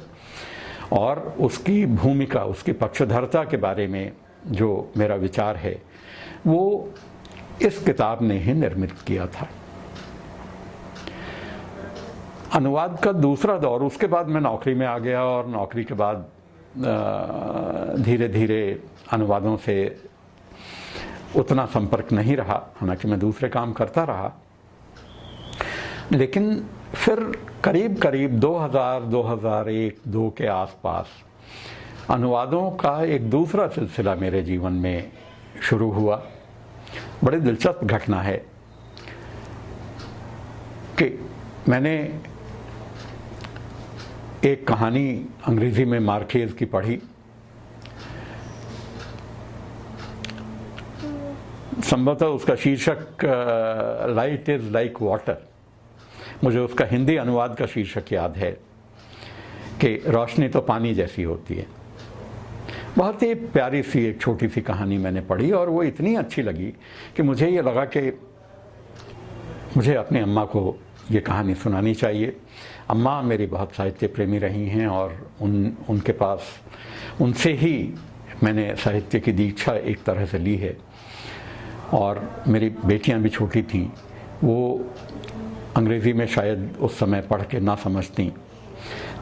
और उसकी भूमिका, उसकी पक्षधरता के बारे में जो मेरा विचार है, वो इस किताब ने ही निर्मित किया था। अनुवाद का दूसरा दौर, उसके बाद मैं नौकरी में आ गया और नौकरी के बाद धीरे धीरे अनुवादों से उतना संपर्क नहीं रहा, हालांकि मैं दूसरे काम करता रहा। लेकिन फिर करीब करीब 2000-2001-2 के आसपास अनुवादों का एक दूसरा सिलसिला मेरे जीवन में शुरू हुआ। बड़ी दिलचस्प घटना है कि मैंने एक कहानी अंग्रेजी में मार्केज की पढ़ी। संभवतः उसका शीर्षक लाइट इज लाइक वाटर। मुझे उसका हिंदी अनुवाद का शीर्षक याद है कि रोशनी तो पानी जैसी होती है। बहुत ही प्यारी सी एक छोटी सी कहानी मैंने पढ़ी और वो इतनी अच्छी लगी कि मुझे ये लगा कि मुझे अपनी अम्मा को ये कहानी सुनानी चाहिए। अम्मा मेरी बहुत साहित्य प्रेमी रही हैं और उनके पास, उनसे ही मैंने साहित्य की दीक्षा एक तरह से ली है। और मेरी बेटियां भी छोटी थीं, वो अंग्रेज़ी में शायद उस समय पढ़ के ना समझती।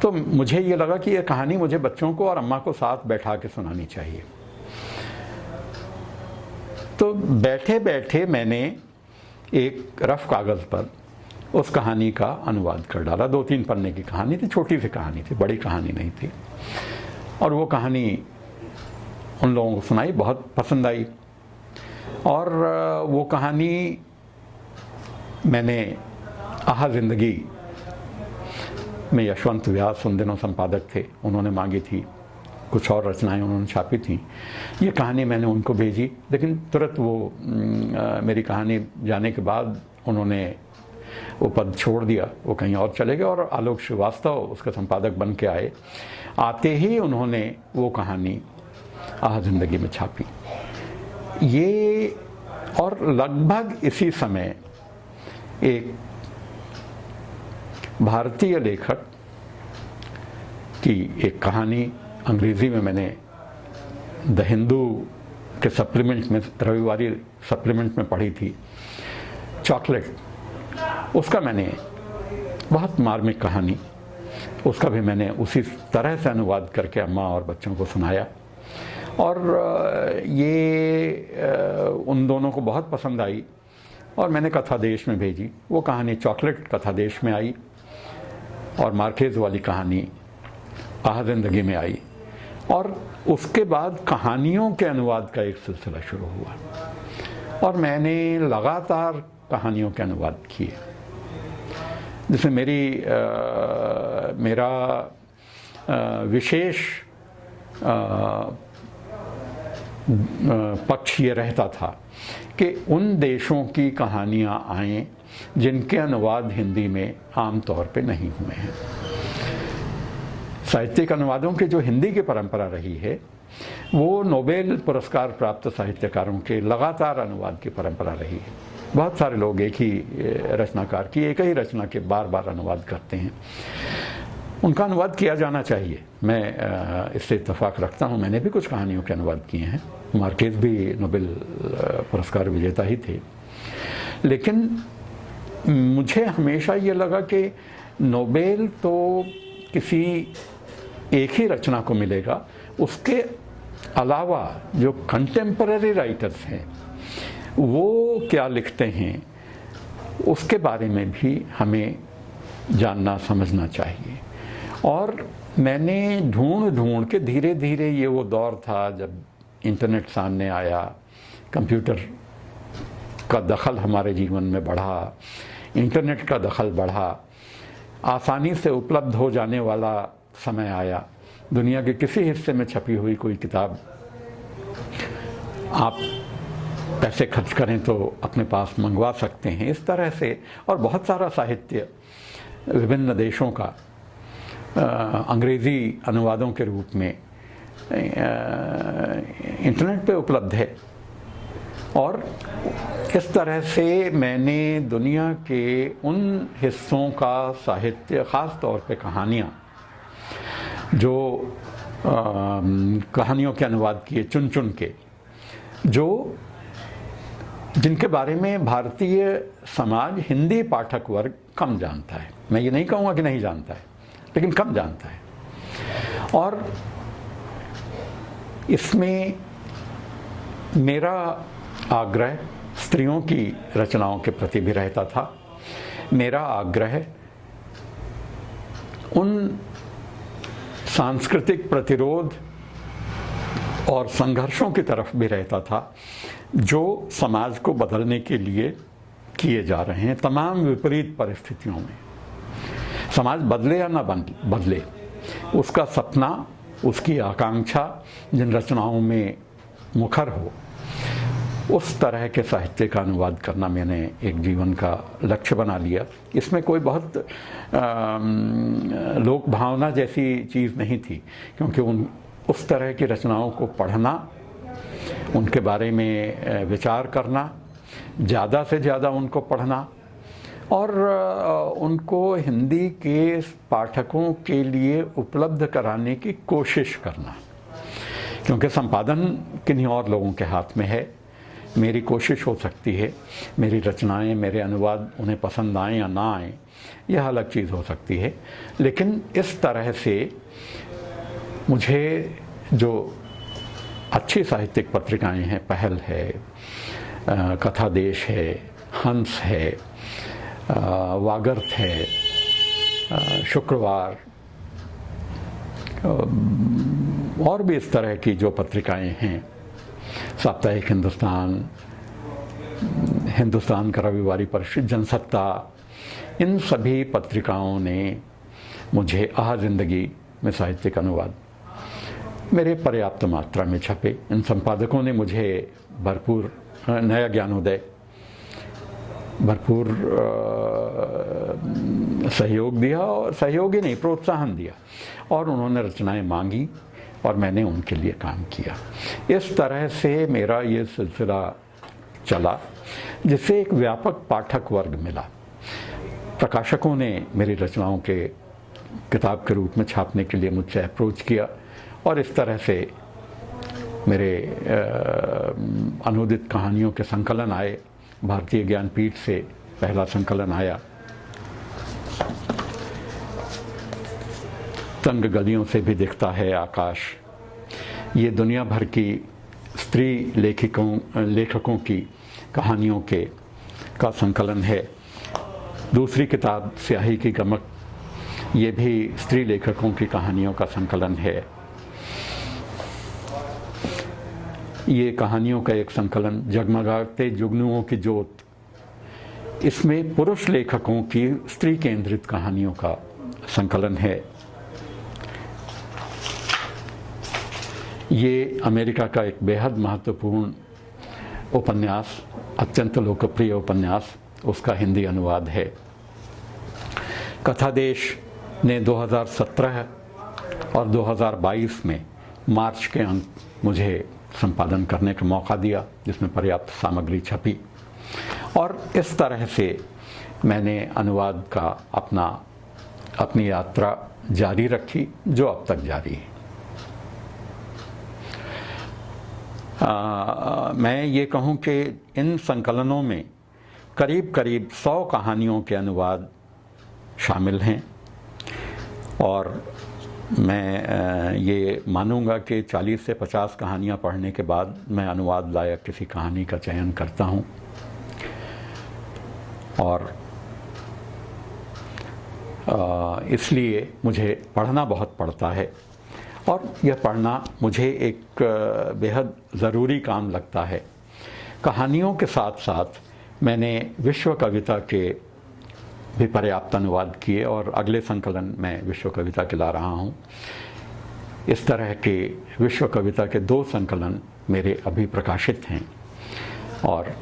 तो मुझे ये लगा कि ये कहानी मुझे बच्चों को और अम्मा को साथ बैठा के सुनानी चाहिए। तो बैठे बैठे मैंने एक रफ कागज़ पर उस कहानी का अनुवाद कर डाला। 2-3 पन्ने की कहानी थी, छोटी सी कहानी थी, बड़ी कहानी नहीं थी। और वो कहानी उन लोगों को सुनाई, बहुत पसंद आई। और वो कहानी मैंने आहा ज़िंदगी में, यशवंत व्यास उन दिनों संपादक थे, उन्होंने मांगी थी। कुछ और रचनाएं उन्होंने छापी थी। ये कहानी मैंने उनको भेजी, लेकिन तुरंत वो मेरी कहानी जाने के बाद उन्होंने वो पद छोड़ दिया, वो कहीं और चले गए और आलोक श्रीवास्तव उसके संपादक बन के आए। आते ही उन्होंने वो कहानी आहा ज़िंदगी में छापी। ये और लगभग इसी समय एक भारतीय लेखक की एक कहानी अंग्रेज़ी में मैंने द हिंदू के सप्लीमेंट में, रविवारी सप्लीमेंट में पढ़ी थी, चॉकलेट। उसका मैंने, बहुत मार्मिक कहानी, उसका भी मैंने उसी तरह से अनुवाद करके अम्मा और बच्चों को सुनाया। और ये उन दोनों को बहुत पसंद आई और मैंने कथा देश में भेजी। वो कहानी चॉकलेट कथा देश में आई और मार्केज वाली कहानी आहा ज़िंदगी में आई। और उसके बाद कहानियों के अनुवाद का एक सिलसिला शुरू हुआ और मैंने लगातार कहानियों के अनुवाद किए, जिसमें मेरा विशेष पक्ष ये रहता था कि उन देशों की कहानियाँ आएँ जिनके अनुवाद हिंदी में आम तौर पे नहीं हुए हैं। साहित्यिक अनुवादों की जो हिंदी की परंपरा रही है वो नोबेल पुरस्कार प्राप्त साहित्यकारों के लगातार अनुवाद की परंपरा रही है। बहुत सारे लोग एक ही रचनाकार की एक ही रचना के बार बार अनुवाद करते हैं। उनका अनुवाद किया जाना चाहिए, मैं इससे इत्तेफाक रखता हूँ। मैंने भी कुछ कहानियों के अनुवाद किए हैं, मार्केस भी नोबेल पुरस्कार विजेता ही थे। लेकिन मुझे हमेशा ये लगा कि नोबेल तो किसी एक ही रचना को मिलेगा, उसके अलावा जो कंटेम्पररी राइटर्स हैं वो क्या लिखते हैं उसके बारे में भी हमें जानना समझना चाहिए। और मैंने ढूंढ के धीरे धीरे, ये वो दौर था जब इंटरनेट सामने आया, कंप्यूटर का दखल हमारे जीवन में बढ़ा, इंटरनेट का दखल बढ़ा, आसानी से उपलब्ध हो जाने वाला समय आया। दुनिया के किसी हिस्से में छपी हुई कोई किताब आप पैसे खर्च करें तो अपने पास मंगवा सकते हैं। इस तरह से और बहुत सारा साहित्य विभिन्न देशों का अंग्रेज़ी अनुवादों के रूप में इंटरनेट पे उपलब्ध है। और इस तरह से मैंने दुनिया के उन हिस्सों का साहित्य, ख़ास तौर पे कहानियाँ, जो कहानियों के अनुवाद किए चुन चुन के, जो जिनके बारे में भारतीय समाज, हिंदी पाठक वर्ग कम जानता है। मैं ये नहीं कहूँगा कि नहीं जानता है, लेकिन कम जानता है। और इसमें मेरा आग्रह स्त्रियों की रचनाओं के प्रति भी रहता था। मेरा आग्रह उन सांस्कृतिक प्रतिरोध और संघर्षों की तरफ भी रहता था जो समाज को बदलने के लिए किए जा रहे हैं। तमाम विपरीत परिस्थितियों में समाज बदले या ना बदले, उसका सपना, उसकी आकांक्षा जिन रचनाओं में मुखर हो, उस तरह के साहित्य का अनुवाद करना मैंने एक जीवन का लक्ष्य बना लिया। इसमें कोई बहुत लोक भावना जैसी चीज़ नहीं थी, क्योंकि उस तरह की रचनाओं को पढ़ना, उनके बारे में विचार करना, ज़्यादा से ज़्यादा उनको पढ़ना और उनको हिंदी के पाठकों के लिए उपलब्ध कराने की कोशिश करना, क्योंकि संपादन किन्हीं और लोगों के हाथ में है। मेरी कोशिश हो सकती है, मेरी रचनाएं, मेरे अनुवाद उन्हें पसंद आएँ या ना आएँ, यह अलग चीज़ हो सकती है। लेकिन इस तरह से मुझे जो अच्छी साहित्यिक पत्रिकाएं हैं, पहल है, कथा देश है, हंस है, वागर्थ है, शुक्रवार, और भी इस तरह की जो पत्रिकाएं हैं, साप्ताहिक हिंदुस्तान का रविवारी परिषद, जनसत्ता, इन सभी पत्रिकाओं ने मुझे आह जिंदगी में साहित्यिक अनुवाद मेरे पर्याप्त मात्रा में छपे। इन संपादकों ने मुझे भरपूर नया ज्ञानोदय, भरपूर सहयोग दिया, और सहयोग ही नहीं, प्रोत्साहन दिया, और उन्होंने रचनाएं मांगी और मैंने उनके लिए काम किया। इस तरह से मेरा ये सिलसिला चला, जिससे एक व्यापक पाठक वर्ग मिला। प्रकाशकों ने मेरी रचनाओं के किताब के रूप में छापने के लिए मुझसे अप्रोच किया, और इस तरह से मेरे अनुदित कहानियों के संकलन आए। भारतीय ज्ञानपीठ से पहला संकलन आया, तंग गलियों से भी दिखता है आकाश। ये दुनिया भर की स्त्री लेखकों की कहानियों का संकलन है। दूसरी किताब स्याही की गमक, ये भी स्त्री लेखकों की कहानियों का संकलन है। ये कहानियों का एक संकलन जगमगाते जुगनुओं की जोत, इसमें पुरुष लेखकों की स्त्री केंद्रित कहानियों का संकलन है। ये अमेरिका का एक बेहद महत्वपूर्ण उपन्यास, अत्यंत लोकप्रिय उपन्यास, उसका हिंदी अनुवाद है। कथादेश ने 2017 और 2022 में मार्च के अंक मुझे संपादन करने का मौका दिया, जिसमें पर्याप्त सामग्री छपी, और इस तरह से मैंने अनुवाद का अपनी यात्रा जारी रखी, जो अब तक जारी है। मैं ये कहूँ कि इन संकलनों में करीब करीब 100 कहानियों के अनुवाद शामिल हैं, और मैं ये मानूंगा कि 40 से 50 कहानियाँ पढ़ने के बाद मैं अनुवाद लायक किसी कहानी का चयन करता हूँ, और इसलिए मुझे पढ़ना बहुत पड़ता है, और यह पढ़ना मुझे एक बेहद ज़रूरी काम लगता है। कहानियों के साथ साथ मैंने विश्व कविता के भी पर्याप्त अनुवाद किए, और अगले संकलन मैं विश्व कविता के ला रहा हूँ। इस तरह के विश्व कविता के 2 संकलन मेरे अभी प्रकाशित हैं, और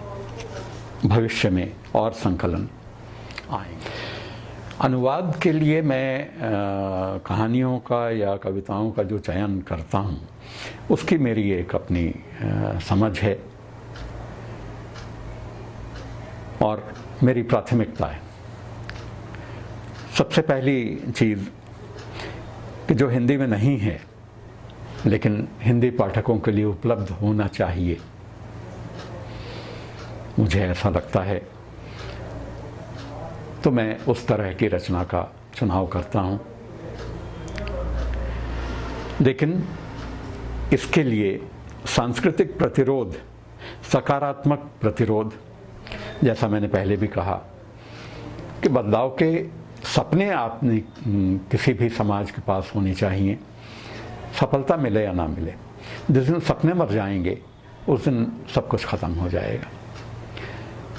भविष्य में और संकलन आएंगे। अनुवाद के लिए मैं कहानियों का या कविताओं का जो चयन करता हूँ, उसकी मेरी एक अपनी समझ है और मेरी प्राथमिकता है। सबसे पहली चीज़ कि जो हिंदी में नहीं है लेकिन हिंदी पाठकों के लिए उपलब्ध होना चाहिए, मुझे ऐसा लगता है, तो मैं उस तरह की रचना का चुनाव करता हूँ। लेकिन इसके लिए सांस्कृतिक प्रतिरोध, सकारात्मक प्रतिरोध, जैसा मैंने पहले भी कहा कि बदलाव के सपने आपने किसी भी समाज के पास होने चाहिए, सफलता मिले या ना मिले। जिस दिन सपने मर जाएंगे उस दिन सब कुछ ख़त्म हो जाएगा।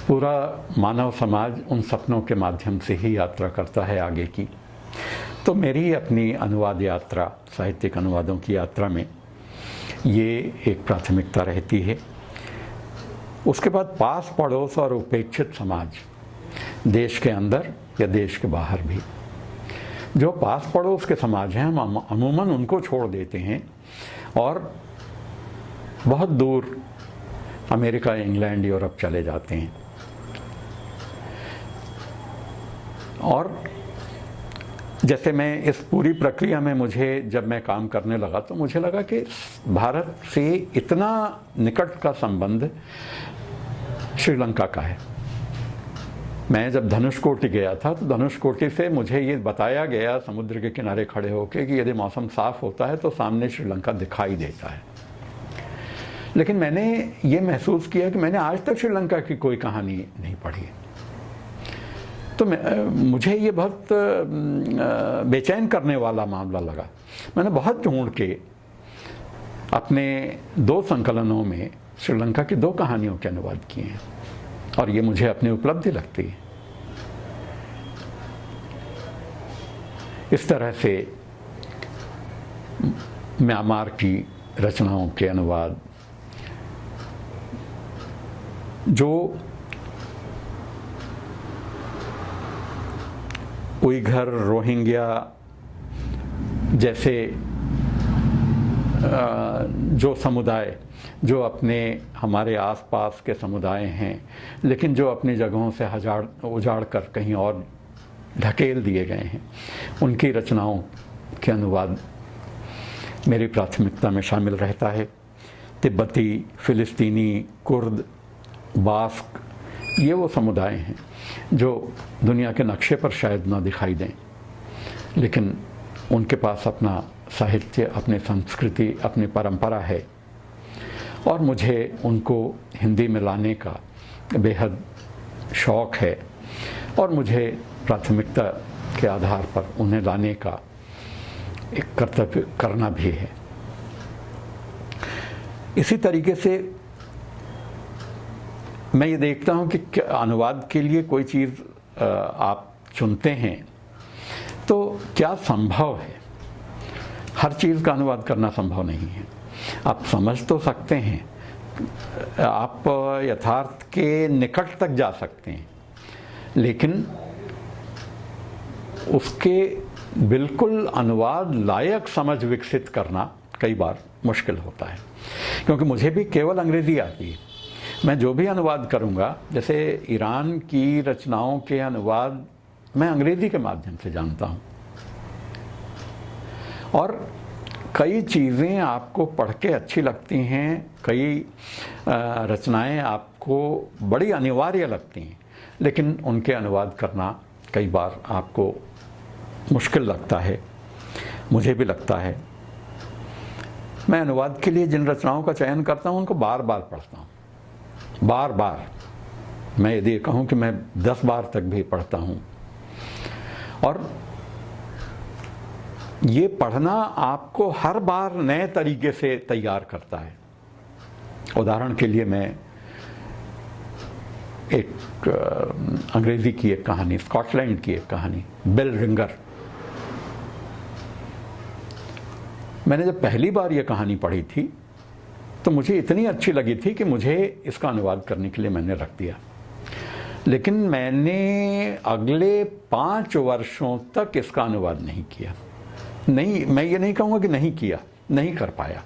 पूरा मानव समाज उन सपनों के माध्यम से ही यात्रा करता है आगे की। तो मेरी अपनी अनुवाद यात्रा, साहित्यिक अनुवादों की यात्रा में ये एक प्राथमिकता रहती है। उसके बाद पास पड़ोस और उपेक्षित समाज, देश के अंदर या देश के बाहर भी। जो पास पड़ोस के समाज हैं, हम अमूमन उनको छोड़ देते हैं और बहुत दूर अमेरिका, इंग्लैंड, यूरोप चले जाते हैं। और जैसे मैं इस पूरी प्रक्रिया में जब मैं काम करने लगा तो मुझे लगा कि भारत से इतना निकट का संबंध श्रीलंका का है। मैं जब धनुषकोटि गया था तो धनुषकोटि से मुझे ये बताया गया, समुद्र के किनारे खड़े होकर, कि यदि मौसम साफ होता है तो सामने श्रीलंका दिखाई देता है। लेकिन मैंने ये महसूस किया कि मैंने आज तक श्रीलंका की कोई कहानी नहीं पढ़ी। तो मुझे ये बहुत बेचैन करने वाला मामला लगा। मैंने बहुत ढूंढ के अपने 2 संकलनों में श्रीलंका की 2 कहानियों के अनुवाद किए हैं, और ये मुझे अपनी उपलब्धि लगती है। इस तरह से म्यांमार की रचनाओं के अनुवाद, जो उइघर, रोहिंग्या जैसे जो समुदाय, जो अपने हमारे आसपास के समुदाय हैं, लेकिन जो अपनी जगहों से उजाड़ कर कहीं और ढकेल दिए गए हैं, उनकी रचनाओं के अनुवाद मेरी प्राथमिकता में शामिल रहता है। तिब्बती, फिलिस्तीनी, कुर्द, बास्क, ये वो समुदाय हैं जो दुनिया के नक्शे पर शायद ना दिखाई दें, लेकिन उनके पास अपना साहित्य, अपनी संस्कृति, अपनी परंपरा है, और मुझे उनको हिंदी में लाने का बेहद शौक़ है, और मुझे प्राथमिकता के आधार पर उन्हें लाने का एक कर्तव्य करना भी है। इसी तरीके से मैं ये देखता हूँ कि अनुवाद के लिए कोई चीज़ आप चुनते हैं तो क्या संभव है। हर चीज़ का अनुवाद करना संभव नहीं है। आप समझ तो सकते हैं, आप यथार्थ के निकट तक जा सकते हैं, लेकिन उसके बिल्कुल अनुवाद लायक समझ विकसित करना कई बार मुश्किल होता है, क्योंकि मुझे भी केवल अंग्रेज़ी आती है। मैं जो भी अनुवाद करूँगा, जैसे ईरान की रचनाओं के अनुवाद मैं अंग्रेज़ी के माध्यम से जानता हूँ, और कई चीज़ें आपको पढ़ के अच्छी लगती हैं, कई रचनाएं आपको बड़ी अनिवार्य लगती हैं, लेकिन उनके अनुवाद करना कई बार आपको मुश्किल लगता है, मुझे भी लगता है। मैं अनुवाद के लिए जिन रचनाओं का चयन करता हूँ उनको बार बार पढ़ता हूँ, बार बार। मैं यदि कहूँ कि मैं 10 बार तक भी पढ़ता हूँ, और ये पढ़ना आपको हर बार नए तरीके से तैयार करता है। उदाहरण के लिए मैं एक अंग्रेज़ी की एक कहानी, स्कॉटलैंड की एक कहानी, बेल रिंगर, मैंने जब पहली बार ये कहानी पढ़ी थी तो मुझे इतनी अच्छी लगी थी कि मुझे इसका अनुवाद करने के लिए मैंने रख दिया। लेकिन मैंने अगले 5 वर्षों तक इसका अनुवाद नहीं किया। नहीं, मैं ये नहीं कहूँगा कि नहीं किया, नहीं कर पाया।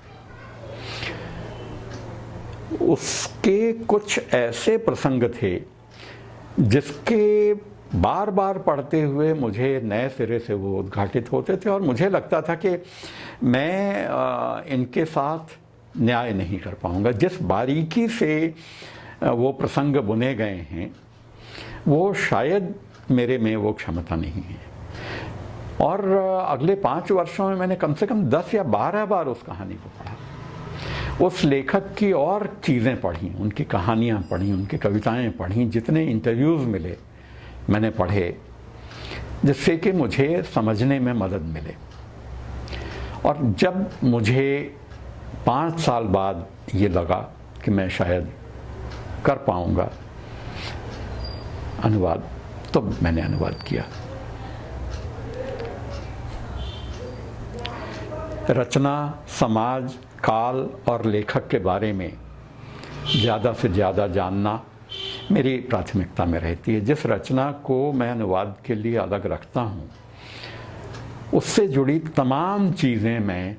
उसके कुछ ऐसे प्रसंग थे जिसके बार बार पढ़ते हुए मुझे नए सिरे से वो उद्घाटित होते थे, और मुझे लगता था कि मैं इनके साथ न्याय नहीं कर पाऊँगा। जिस बारीकी से वो प्रसंग बुने गए हैं, वो शायद मेरे में वो क्षमता नहीं है। और अगले 5 वर्षों में मैंने कम से कम 10 या 12 बार उस कहानी को पढ़ा, उस लेखक की और चीज़ें पढ़ी, उनकी कहानियाँ पढ़ी, उनकी कविताएं पढ़ी, जितने इंटरव्यूज़ मिले मैंने पढ़े, जिससे कि मुझे समझने में मदद मिले। और जब मुझे 5 साल बाद ये लगा कि मैं शायद कर पाऊँगा अनुवाद, तो मैंने अनुवाद किया। रचना, समाज, काल और लेखक के बारे में ज़्यादा से ज़्यादा जानना मेरी प्राथमिकता में रहती है। जिस रचना को मैं अनुवाद के लिए अलग रखता हूँ, उससे जुड़ी तमाम चीज़ें मैं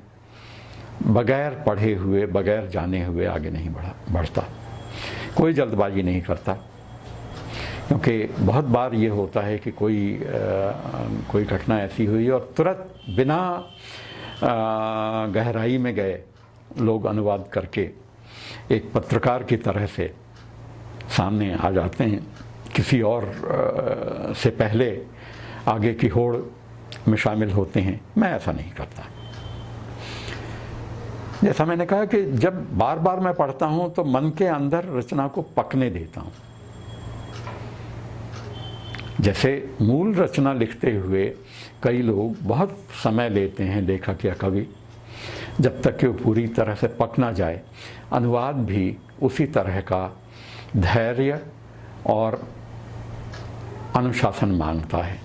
बगैर पढ़े हुए, बगैर जाने हुए आगे नहीं बढ़ता। कोई जल्दबाजी नहीं करता, क्योंकि बहुत बार ये होता है कि कोई घटना ऐसी हुई और तुरंत बिना गहराई में गए लोग अनुवाद करके एक पत्रकार की तरह से सामने आ जाते हैं, किसी और से पहले आगे की होड़ में शामिल होते हैं। मैं ऐसा नहीं करता। जैसा मैंने कहा कि जब बार बार मैं पढ़ता हूँ तो मन के अंदर रचना को पकने देता हूँ। जैसे मूल रचना लिखते हुए कई लोग बहुत समय लेते हैं, लेखक या कवि, जब तक कि वो पूरी तरह से पक ना जाए। अनुवाद भी उसी तरह का धैर्य और अनुशासन मांगता है।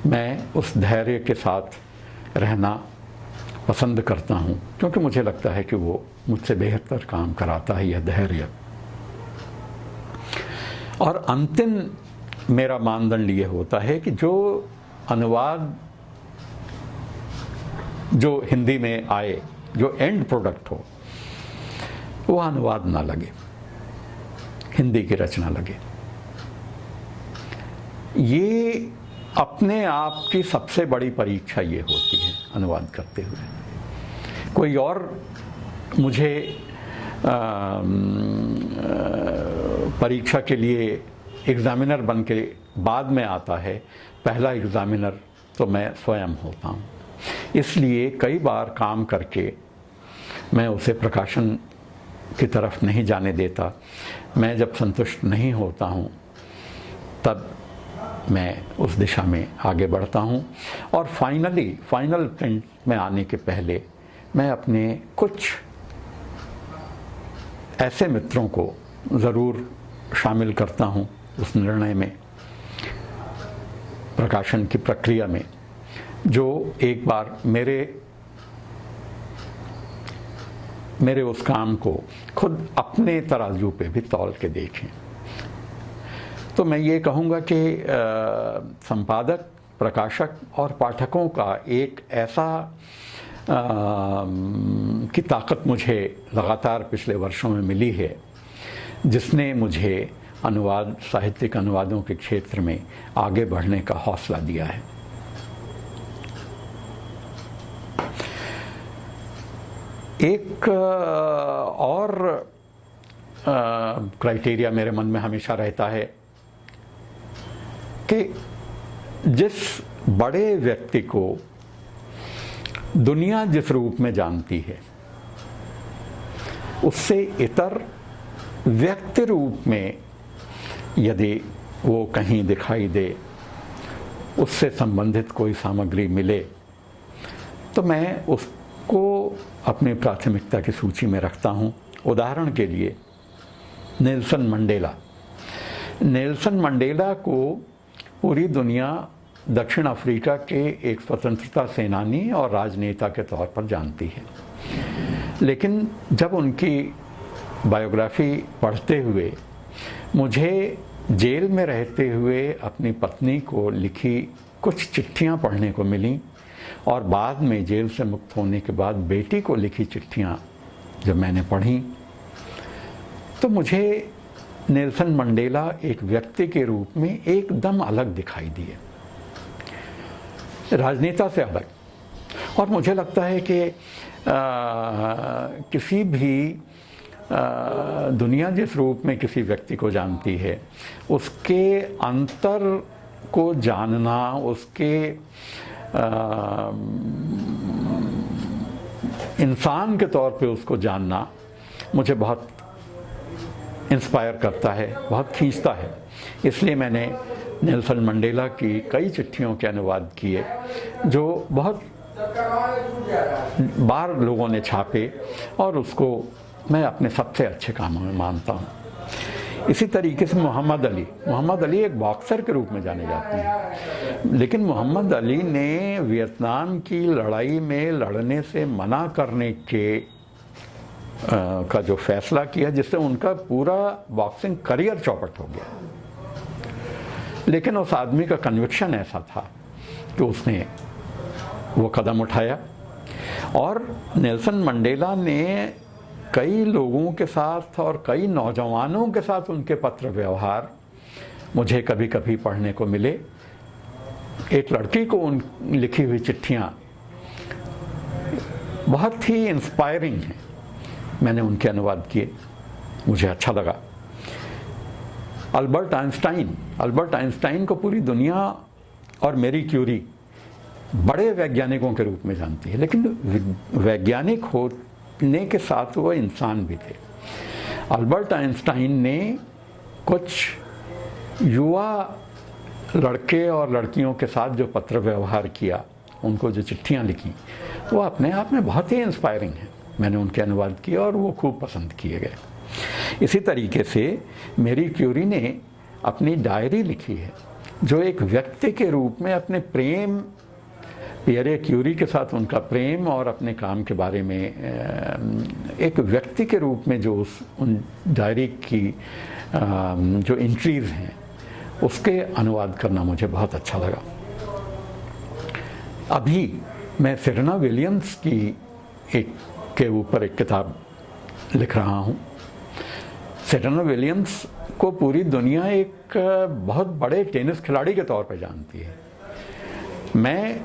मैं उस धैर्य के साथ रहना पसंद करता हूँ, क्योंकि मुझे लगता है कि वो मुझसे बेहतर काम कराता है, यह धैर्य। और अंतिम मेरा मानदंड ये होता है कि जो अनुवाद जो हिंदी में आए, जो एंड प्रोडक्ट हो, वो अनुवाद ना लगे, हिंदी की रचना लगे। ये अपने आप की सबसे बड़ी परीक्षा ये होती है अनुवाद करते हुए। कोई और मुझे परीक्षा के लिए एग्ज़ामिनर बन के बाद में आता है, पहला एग्ज़ामिनर तो मैं स्वयं होता हूँ। इसलिए कई बार काम करके मैं उसे प्रकाशन की तरफ नहीं जाने देता। मैं जब संतुष्ट नहीं होता हूँ तब मैं उस दिशा में आगे बढ़ता हूँ, और फाइनल प्रिंट में आने के पहले मैं अपने कुछ ऐसे मित्रों को ज़रूर शामिल करता हूँ उस निर्णय में, प्रकाशन की प्रक्रिया में, जो एक बार मेरे मेरे उस काम को खुद अपने तराजू पे भी तौल के देखें। तो मैं ये कहूँगा कि संपादक, प्रकाशक और पाठकों का एक ऐसा की ताकत मुझे लगातार पिछले वर्षों में मिली है, जिसने मुझे अनुवाद, साहित्यिक अनुवादों के क्षेत्र में आगे बढ़ने का हौसला दिया है। एक और क्राइटेरिया मेरे मन में हमेशा रहता है कि जिस बड़े व्यक्ति को दुनिया जिस रूप में जानती है, उससे इतर व्यक्ति रूप में यदि वो कहीं दिखाई दे, उससे संबंधित कोई सामग्री मिले, तो मैं उसको अपनी प्राथमिकता की सूची में रखता हूँ। उदाहरण के लिए नेल्सन मंडेला। नेल्सन मंडेला को पूरी दुनिया दक्षिण अफ्रीका के एक स्वतंत्रता सेनानी और राजनेता के तौर पर जानती है, लेकिन जब उनकी बायोग्राफी पढ़ते हुए मुझे जेल में रहते हुए अपनी पत्नी को लिखी कुछ चिट्ठियां पढ़ने को मिलीं, और बाद में जेल से मुक्त होने के बाद बेटी को लिखी चिट्ठियां जब मैंने पढ़ी, तो मुझे नेल्सन मंडेला एक व्यक्ति के रूप में एकदम अलग दिखाई दिए, राजनेता से अलग। और मुझे लगता है कि किसी भी दुनिया जिस रूप में किसी व्यक्ति को जानती है, उसके अंतर को जानना, उसके इंसान के तौर पे उसको जानना मुझे बहुत इंस्पायर करता है, बहुत खींचता है। इसलिए मैंने नेल्सन मंडेला की कई चिट्ठियों के अनुवाद किए, जो बहुत बार लोगों ने छापे, और उसको मैं अपने सबसे अच्छे कामों में मानता हूँ। इसी तरीके से मोहम्मद अली एक बॉक्सर के रूप में जाने जाते हैं, लेकिन मोहम्मद अली ने वियतनाम की लड़ाई में लड़ने से मना करने का जो फैसला किया, जिससे उनका पूरा बॉक्सिंग करियर चौपट हो गया, लेकिन उस आदमी का कन्विक्शन ऐसा था कि उसने वो कदम उठाया। और नेल्सन मंडेला ने कई लोगों के साथ और कई नौजवानों के साथ उनके पत्र व्यवहार मुझे कभी कभी पढ़ने को मिले। एक लड़की को उन लिखी हुई चिट्ठियाँ बहुत ही इंस्पायरिंग हैं, मैंने उनके अनुवाद किए, मुझे अच्छा लगा। अल्बर्ट आइंस्टाइन को पूरी दुनिया और मैरी क्यूरी बड़े वैज्ञानिकों के रूप में जानती है, लेकिन वैज्ञानिक होने के साथ वो इंसान भी थे। अल्बर्ट आइंस्टाइन ने कुछ युवा लड़के और लड़कियों के साथ जो पत्र व्यवहार किया, उनको जो चिट्ठियाँ लिखी, वो अपने आप में बहुत ही इंस्पायरिंग है। मैंने उनके अनुवाद किए और वो खूब पसंद किए गए। इसी तरीके से मैरी क्यूरी ने अपनी डायरी लिखी है, जो एक व्यक्ति के रूप में अपने प्रेम, पियरे क्यूरी के साथ उनका प्रेम और अपने काम के बारे में एक व्यक्ति के रूप में जो उन डायरी की जो एंट्रीज हैं, उसके अनुवाद करना मुझे बहुत अच्छा लगा। अभी मैं सेरेना विलियम्स की के ऊपर एक किताब लिख रहा हूँ। सेरेना विलियम्स को पूरी दुनिया एक बहुत बड़े टेनिस खिलाड़ी के तौर पर जानती है। मैं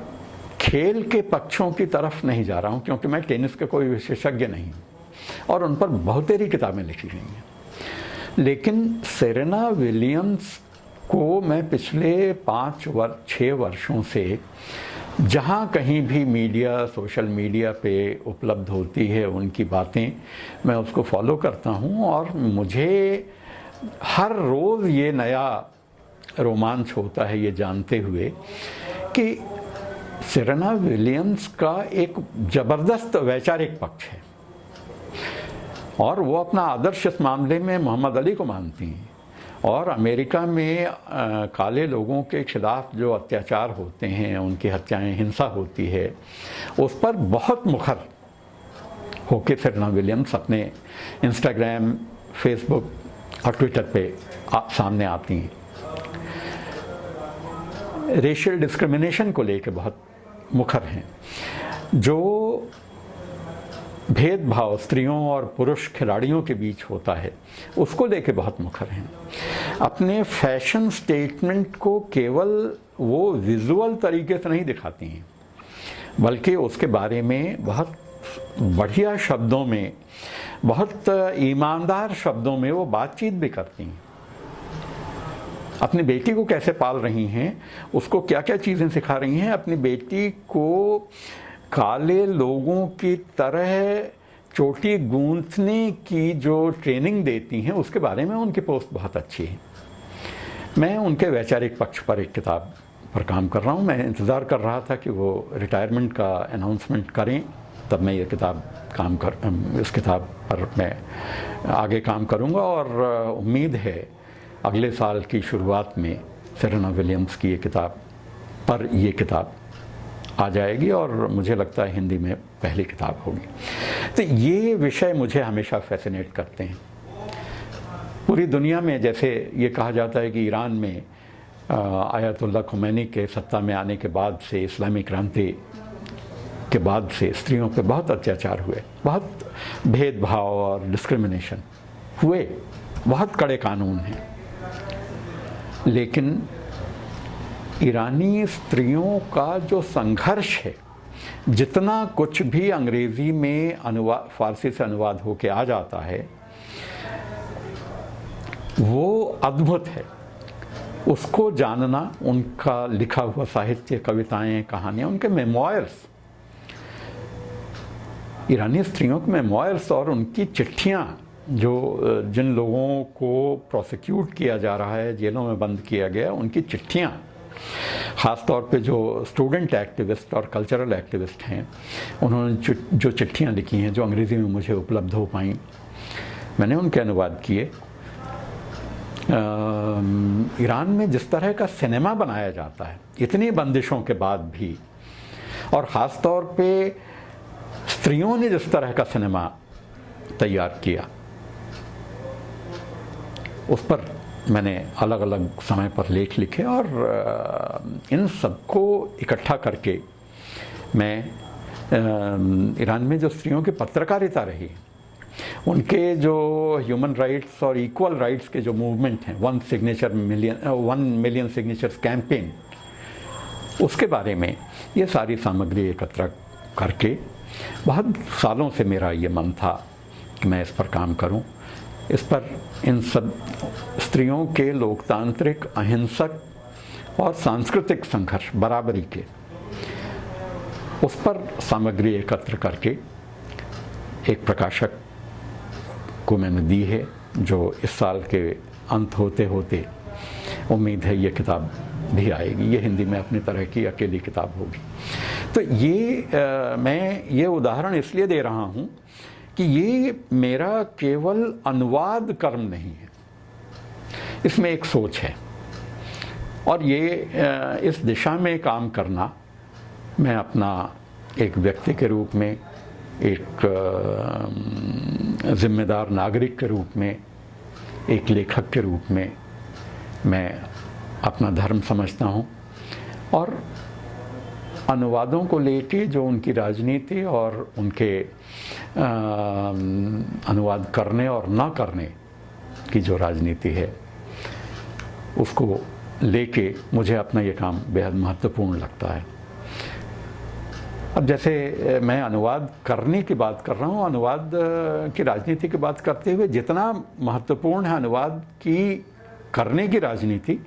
खेल के पक्षों की तरफ नहीं जा रहा हूँ, क्योंकि मैं टेनिस के कोई विशेषज्ञ नहीं हूँ और उन पर बहुतेरी किताबें लिखी गई हैं, लेकिन सेरेना विलियम्स को मैं पिछले 5-6 वर्षों से जहाँ कहीं भी मीडिया, सोशल मीडिया पे उपलब्ध होती है उनकी बातें, मैं उसको फॉलो करता हूँ, और मुझे हर रोज़ ये नया रोमांच होता है ये जानते हुए कि सेरेना विलियम्स का एक ज़बरदस्त वैचारिक पक्ष है, और वो अपना आदर्श इस मामले में मोहम्मद अली को मानती हैं। और अमेरिका में काले लोगों के खिलाफ जो अत्याचार होते हैं, उनकी हत्याएं, हिंसा होती है, उस पर बहुत मुखर होके सेरेना विलियम्स अपने इंस्टाग्राम, फेसबुक और ट्विटर पे सामने आती हैं। रेशियल डिस्क्रिमिनेशन को लेके बहुत मुखर हैं, जो भेदभाव स्त्रियों और पुरुष खिलाड़ियों के बीच होता है उसको लेके बहुत मुखर हैं। अपने फैशन स्टेटमेंट को केवल वो विजुअल तरीके से नहीं दिखाती हैं, बल्कि उसके बारे में बहुत बढ़िया शब्दों में, बहुत ईमानदार शब्दों में वो बातचीत भी करती हैं। अपनी बेटी को कैसे पाल रही हैं, उसको क्या क्या चीज़ें सिखा रही हैं, अपनी बेटी को काले लोगों की तरह चोटी गूंथने की जो ट्रेनिंग देती हैं उसके बारे में उनकी पोस्ट बहुत अच्छी है। मैं उनके वैचारिक पक्ष पर एक किताब पर काम कर रहा हूँ। मैं इंतज़ार कर रहा था कि वो रिटायरमेंट का अनाउंसमेंट करें, तब मैं इस किताब पर मैं आगे काम करूँगा, और उम्मीद है अगले साल की शुरुआत में सेरेना विलियम्स की ये किताब आ जाएगी, और मुझे लगता है हिंदी में पहली किताब होगी। तो ये विषय मुझे हमेशा फैसिनेट करते हैं। पूरी दुनिया में जैसे ये कहा जाता है कि ईरान में आयतुल्लाह खुमैनी के सत्ता में आने के बाद से, इस्लामी क्रांति के बाद से स्त्रियों पे बहुत अत्याचार हुए, बहुत भेदभाव और डिस्क्रिमिनेशन हुए, बहुत कड़े कानून हैं, लेकिन ईरानी स्त्रियों का जो संघर्ष है, जितना कुछ भी अंग्रेज़ी में फ़ारसी से अनुवाद होके आ जाता है, वो अद्भुत है। उसको जानना, उनका लिखा हुआ साहित्य, कविताएं, कहानियाँ, उनके मेमोयर्स, ईरानी स्त्रियों के मेमोयर्स और उनकी चिट्ठियाँ, जो जिन लोगों को प्रोसिक्यूट किया जा रहा है, जेलों में बंद किया गया, उनकी चिट्ठियाँ, ख़ास तौर पे जो स्टूडेंट एक्टिविस्ट और कल्चरल एक्टिविस्ट हैं, उन्होंने जो चिट्ठियाँ लिखी हैं, जो अंग्रेज़ी में मुझे उपलब्ध हो पाई, मैंने उनके अनुवाद किए। ईरान में जिस तरह का सिनेमा बनाया जाता है इतनी बंदिशों के बाद भी, और ख़ास तौर पे स्त्रियों ने जिस तरह का सिनेमा तैयार किया, उस पर मैंने अलग अलग समय पर लेख लिखे, और इन सबको इकट्ठा करके मैं ईरान में जो स्त्रियों की पत्रकारिता रही, उनके जो ह्यूमन राइट्स और इक्वल राइट्स के जो मूवमेंट हैं, 1 मिलियन सिग्नेचर्स कैंपेन, उसके बारे में ये सारी सामग्री एकत्र करके, बहुत सालों से मेरा ये मन था कि मैं इस पर काम करूं। इस पर इन सब स्त्रियों के लोकतांत्रिक, अहिंसक और सांस्कृतिक संघर्ष बराबरी के, उस पर सामग्री एकत्र करके एक प्रकाशक को मैंने दी है, जो इस साल के अंत होते होते उम्मीद है ये किताब भी आएगी। ये हिंदी में अपनी तरह की अकेली किताब होगी। तो ये मैं ये उदाहरण इसलिए दे रहा हूँ कि ये मेरा केवल अनुवाद कर्म नहीं है, इसमें एक सोच है, और ये इस दिशा में काम करना मैं अपना एक व्यक्ति के रूप में, एक जिम्मेदार नागरिक के रूप में, एक लेखक के रूप में मैं अपना धर्म समझता हूँ। और अनुवादों को लेके जो उनकी राजनीति और उनके अनुवाद करने और ना करने की जो राजनीति है, उसको लेके मुझे अपना ये काम बेहद महत्वपूर्ण लगता है। अब जैसे मैं अनुवाद करने की बात कर रहा हूँ, अनुवाद की राजनीति की बात करते हुए, जितना महत्वपूर्ण है अनुवाद की करने की राजनीति,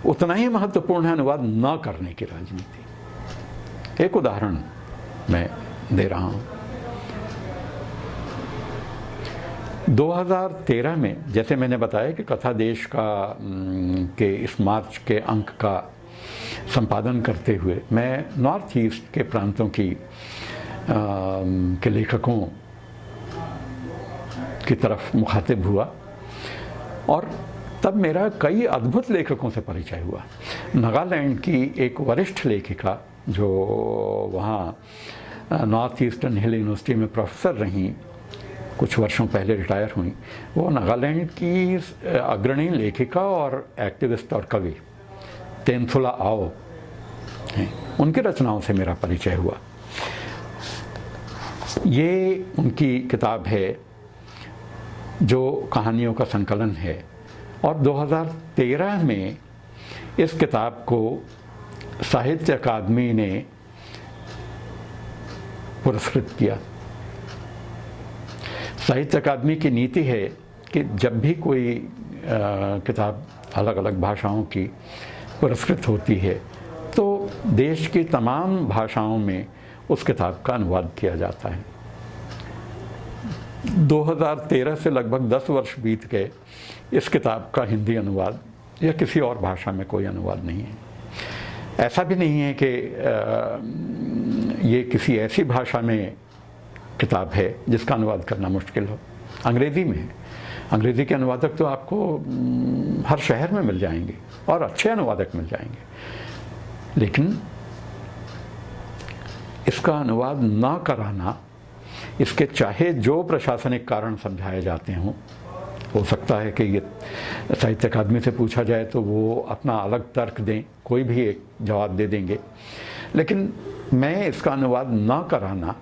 उतना ही महत्वपूर्ण है अनुवाद न करने की राजनीति। एक उदाहरण मैं दे रहा हूँ। 2013 में, जैसे मैंने बताया कि कथा देश के इस मार्च के अंक का संपादन करते हुए मैं नॉर्थ ईस्ट के प्रांतों के लेखकों की तरफ मुखातिब हुआ, और तब मेरा कई अद्भुत लेखकों से परिचय हुआ। नागालैंड की एक वरिष्ठ लेखिका जो वहाँ नॉर्थ ईस्टर्न हिल यूनिवर्सिटी में प्रोफेसर रहीं, कुछ वर्षों पहले रिटायर हुई। वो नागालैंड की अग्रणी लेखिका और एक्टिविस्ट और कवि तेनसुला आओ हैं। उनकी रचनाओं से मेरा परिचय हुआ। ये उनकी किताब है जो कहानियों का संकलन है, और 2013 में इस किताब को साहित्य अकादमी ने पुरस्कृत किया। साहित्य अकादमी की नीति है कि जब भी कोई किताब अलग अलग भाषाओं की पुरस्कृत होती है तो देश की तमाम भाषाओं में उस किताब का अनुवाद किया जाता है। 2013 से लगभग 10 वर्ष बीत गए, इस किताब का हिंदी अनुवाद या किसी और भाषा में कोई अनुवाद नहीं है। ऐसा भी नहीं है कि ये किसी ऐसी भाषा में किताब है जिसका अनुवाद करना मुश्किल हो। अंग्रेज़ी में है। अंग्रेज़ी के अनुवादक तो आपको हर शहर में मिल जाएंगे और अच्छे अनुवादक मिल जाएंगे, लेकिन इसका अनुवाद ना कराना, इसके चाहे जो प्रशासनिक कारण समझाए जाते हों, हो सकता है कि ये साहित्य अकादमी से पूछा जाए तो वो अपना अलग तर्क दें, कोई भी एक जवाब दे देंगे, लेकिन मैं इसका अनुवाद ना कराना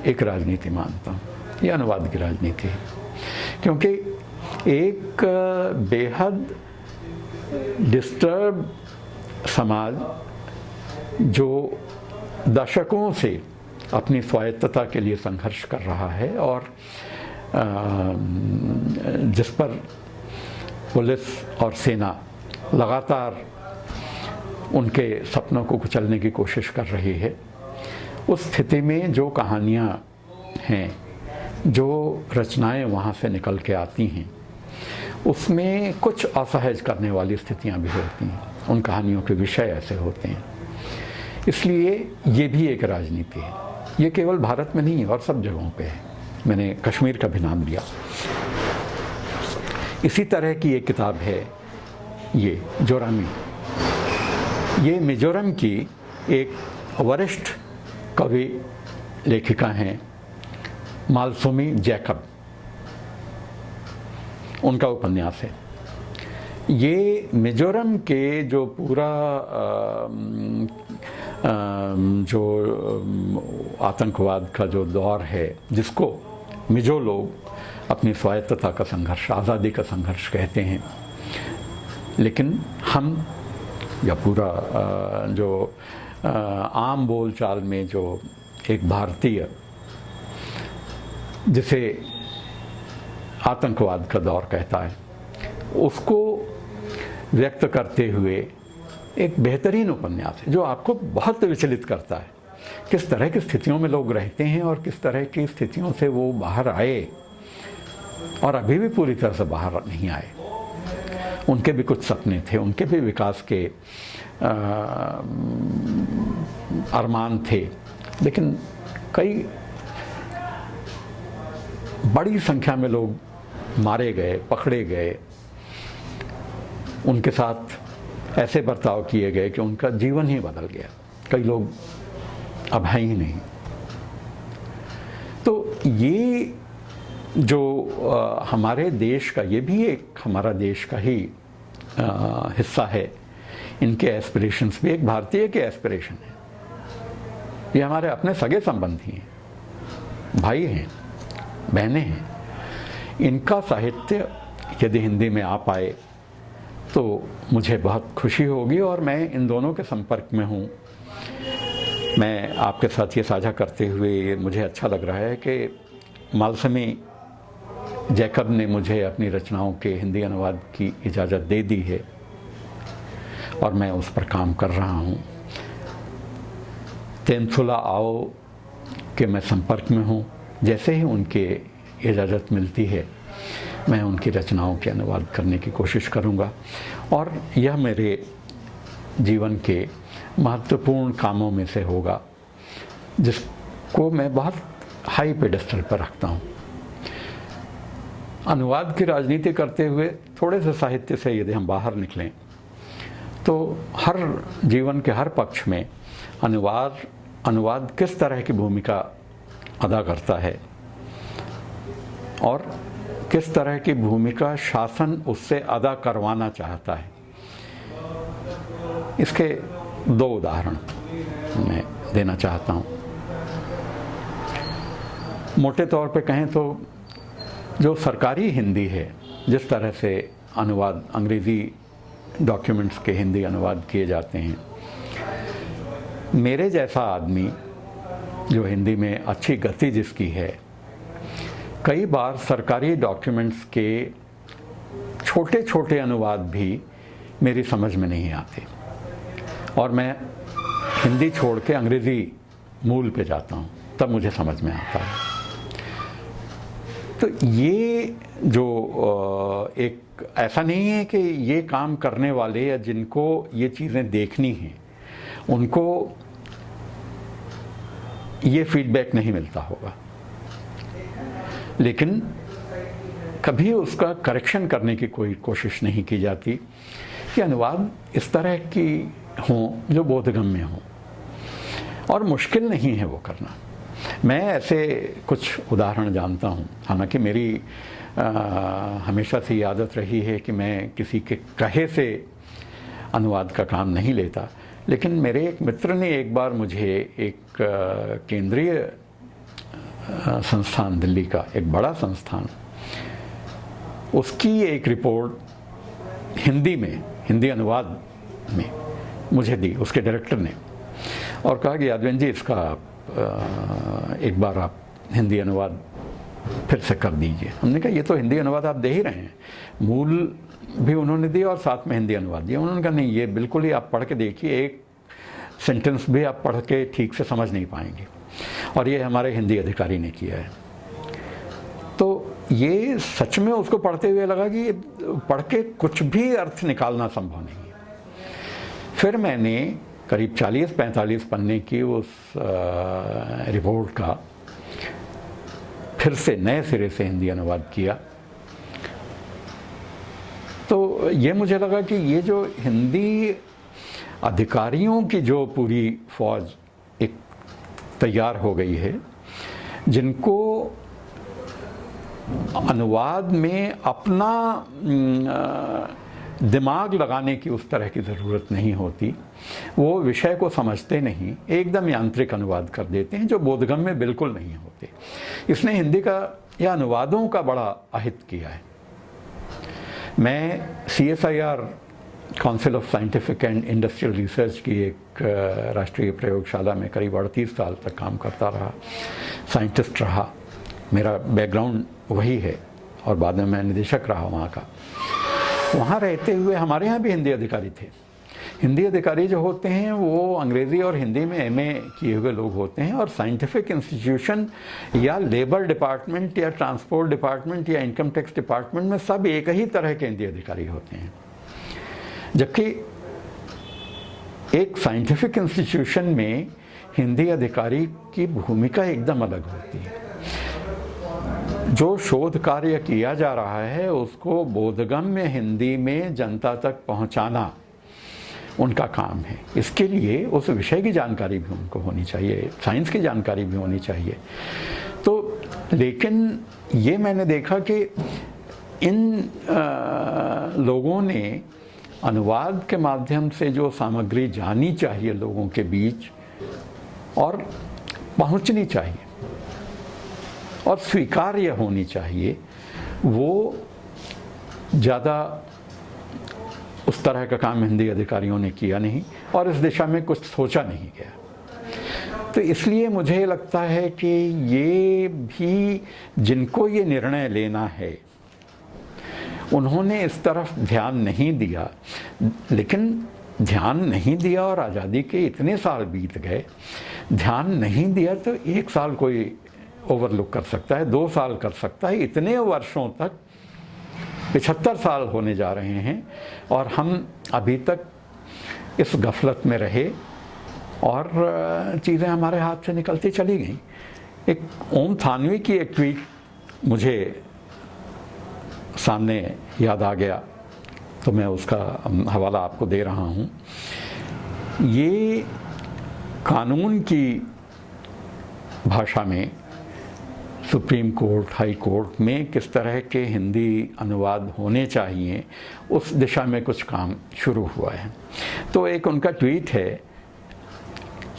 एक राजनीति मानता हूँ। ये अनुवाद की राजनीति है, क्योंकि एक बेहद डिस्टर्ब समाज जो दशकों से अपनी स्वायत्तता के लिए संघर्ष कर रहा है और जिस पर पुलिस और सेना लगातार उनके सपनों को कुचलने की कोशिश कर रही है, उस स्थिति में जो कहानियाँ हैं, जो रचनाएं वहाँ से निकल के आती हैं, उसमें कुछ असहज करने वाली स्थितियाँ भी होती हैं। उन कहानियों के विषय ऐसे होते हैं। इसलिए ये भी एक राजनीति है। ये केवल भारत में नहीं है और सब जगहों पे है। मैंने कश्मीर का भी नाम लिया। इसी तरह की एक किताब है ये जोरामी। ये मिजोरम की एक वरिष्ठ कवि लेखिका हैं मालसुमी जैकब, उनका उपन्यास है। ये मिजोरम के जो पूरा जो आतंकवाद का जो दौर है, जिसको मिजो लोग अपनी स्वायत्तता का संघर्ष, आज़ादी का संघर्ष कहते हैं, लेकिन हम या पूरा जो आम बोल चाल में जो एक भारतीय जिसे आतंकवाद का दौर कहता है, उसको व्यक्त करते हुए एक बेहतरीन उपन्यास है जो आपको बहुत विचलित करता है। किस तरह की स्थितियों में लोग रहते हैं और किस तरह की स्थितियों से वो बाहर आए और अभी भी पूरी तरह से बाहर नहीं आए। उनके भी कुछ सपने थे, उनके भी विकास के अरमान थे, लेकिन कई बड़ी संख्या में लोग मारे गए, पकड़े गए, उनके साथ ऐसे बर्ताव किए गए कि उनका जीवन ही बदल गया। कई लोग अब हैं ही नहीं। तो ये जो हमारे देश का, ये भी एक हमारा देश का ही हिस्सा है। इनके एस्पिरेशंस भी एक भारतीय के एस्पिरेशन है। ये हमारे अपने सगे संबंधी हैं, भाई हैं, बहनें हैं। इनका साहित्य यदि हिंदी में आ पाए तो मुझे बहुत खुशी होगी और मैं इन दोनों के संपर्क में हूँ। मैं आपके साथ ये साझा करते हुए मुझे अच्छा लग रहा है कि मालसुमी जैकब ने मुझे अपनी रचनाओं के हिंदी अनुवाद की इजाज़त दे दी है और मैं उस पर काम कर रहा हूँ। तेनसुला आओ के मैं संपर्क में हूँ। जैसे ही उनके इजाज़त मिलती है मैं उनकी रचनाओं के अनुवाद करने की कोशिश करूँगा और यह मेरे जीवन के महत्वपूर्ण कामों में से होगा जिसको मैं बहुत हाई पेडेस्टल पर रखता हूँ। अनुवाद की राजनीति करते हुए थोड़े से साहित्य से यदि हम बाहर निकलें तो हर जीवन के हर पक्ष में अनुवाद अनुवाद किस तरह की भूमिका अदा करता है और किस तरह की भूमिका शासन उससे अदा करवाना चाहता है, इसके 2 उदाहरण मैं देना चाहता हूँ। मोटे तौर पे कहें तो जो सरकारी हिंदी है, जिस तरह से अनुवाद अंग्रेज़ी डॉक्यूमेंट्स के हिंदी अनुवाद किए जाते हैं, मेरे जैसा आदमी जो हिंदी में अच्छी गति जिसकी है, कई बार सरकारी डॉक्यूमेंट्स के छोटे छोटे अनुवाद भी मेरी समझ में नहीं आते और मैं हिंदी छोड़ के अंग्रेज़ी मूल पे जाता हूँ, तब मुझे समझ में आता है। तो ये जो एक ऐसा नहीं है कि ये काम करने वाले या जिनको ये चीज़ें देखनी हैं उनको ये फीडबैक नहीं मिलता होगा, लेकिन कभी उसका करेक्शन करने की कोई कोशिश नहीं की जाती कि अनुवाद इस तरह की हों जो बोधगम्य हों, और मुश्किल नहीं है वो करना। मैं ऐसे कुछ उदाहरण जानता हूँ, हालांकि मेरी हमेशा से ये आदत रही है कि मैं किसी के कहे से अनुवाद का काम नहीं लेता, लेकिन मेरे एक मित्र ने एक बार मुझे एक केंद्रीय संस्थान, दिल्ली का एक बड़ा संस्थान, उसकी एक रिपोर्ट हिंदी में, हिंदी अनुवाद में मुझे दी उसके डायरेक्टर ने, और कहा कि यादवेंद्र जी इसका एक बार आप हिंदी अनुवाद फिर से कर दीजिए। हमने कहा ये तो हिंदी अनुवाद आप दे ही रहे हैं, मूल भी उन्होंने दिया और साथ में हिंदी अनुवाद दिया। उन्होंने कहा नहीं, ये बिल्कुल ही आप पढ़ के देखिए, एक सेंटेंस भी आप पढ़ के ठीक से समझ नहीं पाएंगे, और ये हमारे हिंदी अधिकारी ने किया है। तो ये सच में उसको पढ़ते हुए लगा कि पढ़ के कुछ भी अर्थ निकालना संभव नहीं है। फिर मैंने करीब 40-45 पन्ने की उस रिपोर्ट का फिर से नए सिरे से हिंदी अनुवाद किया, तो ये मुझे लगा कि ये जो हिंदी अधिकारियों की जो पूरी फौज एक तैयार हो गई है, जिनको अनुवाद में अपना दिमाग लगाने की उस तरह की ज़रूरत नहीं होती, वो विषय को समझते नहीं, एकदम यांत्रिक अनुवाद कर देते हैं जो बोधगम्य बिल्कुल नहीं होते। इसने हिंदी का या अनुवादों का बड़ा अहित किया है। मैं CSIR council of scientific and industrial research की एक राष्ट्रीय प्रयोगशाला में करीब 38 साल तक काम करता रहा, साइंटिस्ट रहा, मेरा बैकग्राउंड वही है, और बाद में मैं निदेशक रहा वहाँ का। वहाँ रहते हुए हमारे यहाँ भी हिंदी अधिकारी थे। हिंदी अधिकारी जो होते हैं वो अंग्रेज़ी और हिंदी में MA किए हुए लोग होते हैं, और साइंटिफिक इंस्टीट्यूशन या लेबर डिपार्टमेंट या ट्रांसपोर्ट डिपार्टमेंट या इनकम टैक्स डिपार्टमेंट में सब एक ही तरह के हिंदी अधिकारी होते हैं। जबकि एक साइंटिफिक इंस्टीट्यूशन में हिंदी अधिकारी की भूमिका एकदम अलग होती है। जो शोध कार्य किया जा रहा है उसको बोधगम्य हिंदी में जनता तक पहुंचाना उनका काम है। इसके लिए उस विषय की जानकारी भी उनको होनी चाहिए, साइंस की जानकारी भी होनी चाहिए। तो लेकिन ये मैंने देखा कि इन लोगों ने अनुवाद के माध्यम से जो सामग्री जानी चाहिए लोगों के बीच और पहुंचनी चाहिए और स्वीकार्य होनी चाहिए, वो ज़्यादा उस तरह का काम हिंदी अधिकारियों ने किया नहीं और इस दिशा में कुछ सोचा नहीं गया। तो इसलिए मुझे लगता है कि ये भी जिनको ये निर्णय लेना है उन्होंने इस तरफ ध्यान नहीं दिया। लेकिन ध्यान नहीं दिया और आज़ादी के इतने साल बीत गए, ध्यान नहीं दिया तो एक साल कोई ओवरलुक कर सकता है, 2 साल कर सकता है, इतने वर्षों तक 75 साल होने जा रहे हैं और हम अभी तक इस गफलत में रहे और चीज़ें हमारे हाथ से निकलती चली गई। एक ओम थानवी की एक ट्वीट मुझे सामने याद आ गया तो मैं उसका हवाला आपको दे रहा हूँ। ये कानून की भाषा में सुप्रीम कोर्ट, हाई कोर्ट में किस तरह के हिंदी अनुवाद होने चाहिए, उस दिशा में कुछ काम शुरू हुआ है। तो एक उनका ट्वीट है,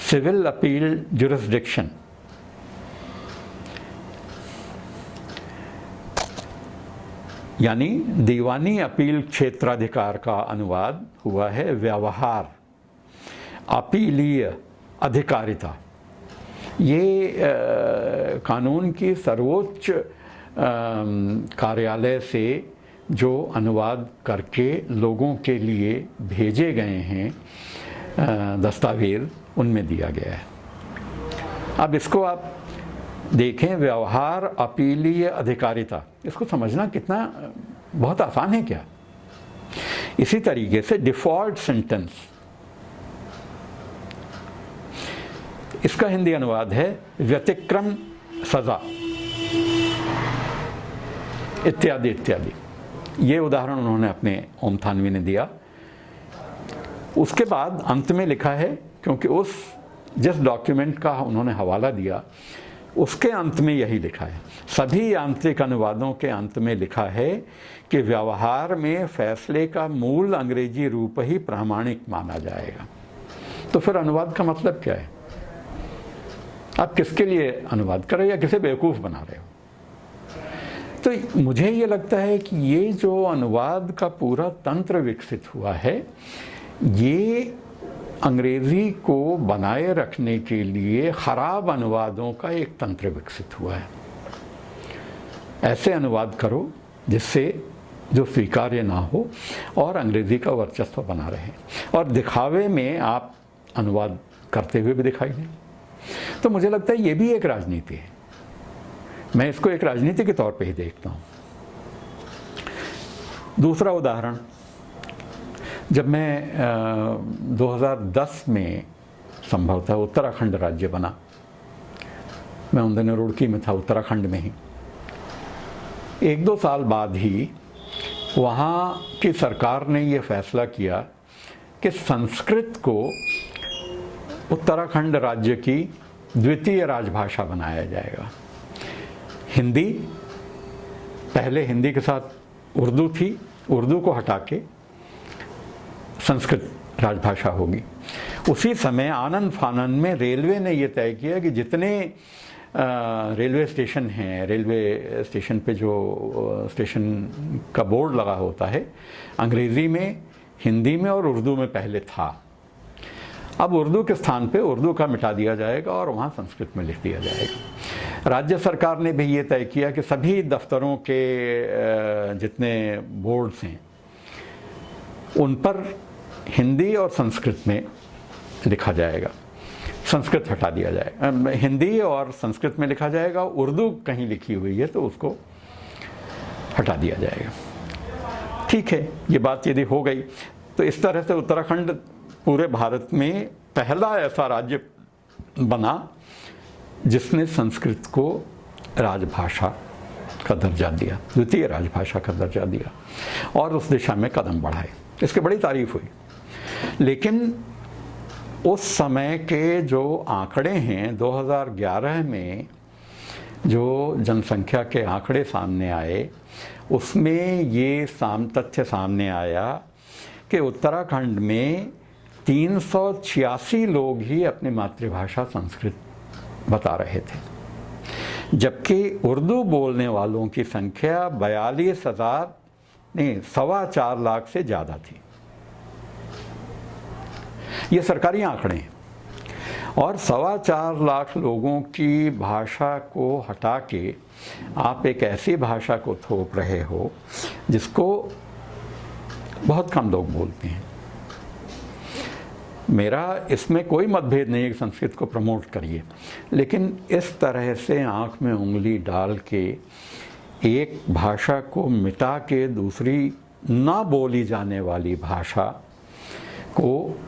सिविल अपील जुरिस्डिक्शन, यानी दीवानी अपील क्षेत्राधिकार का अनुवाद हुआ है व्यवहार, अपीलीय अधिकारिता। ये कानून की सर्वोच्च कार्यालय से जो अनुवाद करके लोगों के लिए भेजे गए हैं दस्तावेज़, उनमें दिया गया है। अब इसको आप देखें, व्यवहार अपीलीय अधिकारिता, इसको समझना कितना बहुत आसान है क्या। इसी तरीके से डिफ़ॉल्ट सेंटेंस, इसका हिंदी अनुवाद है व्यतिक्रम सज़ा, इत्यादि इत्यादि। ये उदाहरण उन्होंने अपने ओम थानवी ने दिया। उसके बाद अंत में लिखा है, क्योंकि जिस डॉक्यूमेंट का उन्होंने हवाला दिया उसके अंत में यही लिखा है, सभी यांत्रिक अनुवादों के अंत में लिखा है कि व्यवहार में फैसले का मूल अंग्रेजी रूप ही प्रामाणिक माना जाएगा। तो फिर अनुवाद का मतलब क्या है? आप किसके लिए अनुवाद कर रहे हो या किसे बेवकूफ़ बना रहे हो? तो मुझे ये लगता है कि ये जो अनुवाद का पूरा तंत्र विकसित हुआ है, ये अंग्रेज़ी को बनाए रखने के लिए ख़राब अनुवादों का एक तंत्र विकसित हुआ है। ऐसे अनुवाद करो जिससे जो स्वीकार्य ना हो और अंग्रेज़ी का वर्चस्व बना रहे, और दिखावे में आप अनुवाद करते हुए भी दिखाई दें। तो मुझे लगता है ये भी एक राजनीति है। मैं इसको एक राजनीति के तौर पे ही देखता हूँ। दूसरा उदाहरण, जब मैं 2010 में संभवतः उत्तराखंड राज्य बना, मैं उन दिनों रुड़की में था, उत्तराखंड में ही, 1-2 साल बाद ही वहाँ की सरकार ने ये फैसला किया कि संस्कृत को उत्तराखंड राज्य की द्वितीय राजभाषा बनाया जाएगा। हिंदी, पहले हिंदी के साथ उर्दू थी, उर्दू को हटा के संस्कृत राजभाषा होगी। उसी समय आनन फानन में रेलवे ने ये तय किया कि जितने रेलवे स्टेशन हैं, रेलवे स्टेशन पे जो स्टेशन का बोर्ड लगा होता है, अंग्रेज़ी में, हिंदी में और उर्दू में पहले था, अब उर्दू के स्थान पे उर्दू का मिटा दिया जाएगा और वहाँ संस्कृत में लिख दिया जाएगा। राज्य सरकार ने भी ये तय किया कि सभी दफ्तरों के जितने बोर्ड्स हैं उन पर हिंदी और संस्कृत में लिखा जाएगा, संस्कृत हटा दिया जाएगा। हिंदी और संस्कृत में लिखा जाएगा, उर्दू कहीं लिखी हुई है तो उसको हटा दिया जाएगा। ठीक है, ये बात यदि हो गई तो इस तरह से उत्तराखंड पूरे भारत में पहला ऐसा राज्य बना जिसने संस्कृत को राजभाषा का दर्जा दिया, द्वितीय राजभाषा का दर्जा दिया, और उस दिशा में कदम बढ़ाए। इसकी बड़ी तारीफ हुई। लेकिन उस समय के जो आंकड़े हैं, 2011 में जो जनसंख्या के आंकड़े सामने आए, उसमें ये तथ्य सामने आया कि उत्तराखंड में 386 लोग ही अपनी मातृभाषा संस्कृत बता रहे थे, जबकि उर्दू बोलने वालों की संख्या 4.25 लाख से ज़्यादा थी। ये सरकारी आंकड़े हैं। और 4.25 लाख लोगों की भाषा को हटा के आप एक ऐसी भाषा को थोप रहे हो जिसको बहुत कम लोग बोलते हैं। मेरा इसमें कोई मतभेद नहीं है कि संस्कृत को प्रमोट करिए, लेकिन इस तरह से आंख में उंगली डाल के एक भाषा को मिटा के दूसरी ना बोली जाने वाली भाषा को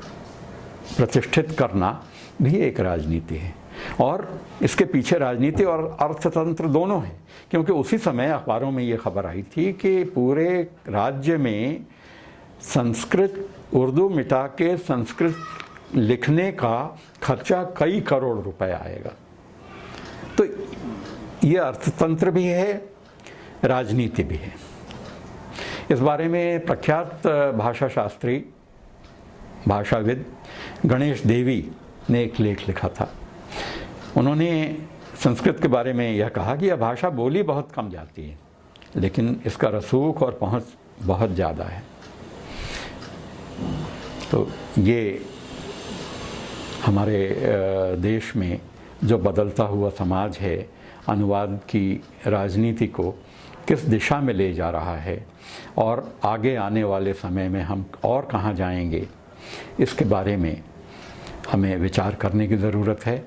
प्रतिष्ठित करना भी एक राजनीति है। और इसके पीछे राजनीति और अर्थतंत्र दोनों हैं, क्योंकि उसी समय अखबारों में ये खबर आई थी कि पूरे राज्य में संस्कृत, उर्दू मिटा के संस्कृत लिखने का खर्चा कई करोड़ रुपए आएगा। तो ये अर्थतंत्र भी है, राजनीति भी है। इस बारे में प्रख्यात भाषा शास्त्री, भाषाविद गणेश देवी ने एक लेख लिखा था। उन्होंने संस्कृत के बारे में यह कहा कि यह भाषा बोली बहुत कम जाती है, लेकिन इसका रसूख और पहुंच बहुत ज़्यादा है। तो ये हमारे देश में जो बदलता हुआ समाज है, अनुवाद की राजनीति को किस दिशा में ले जा रहा है और आगे आने वाले समय में हम और कहाँ जाएंगे, इसके बारे में हमें विचार करने की ज़रूरत है।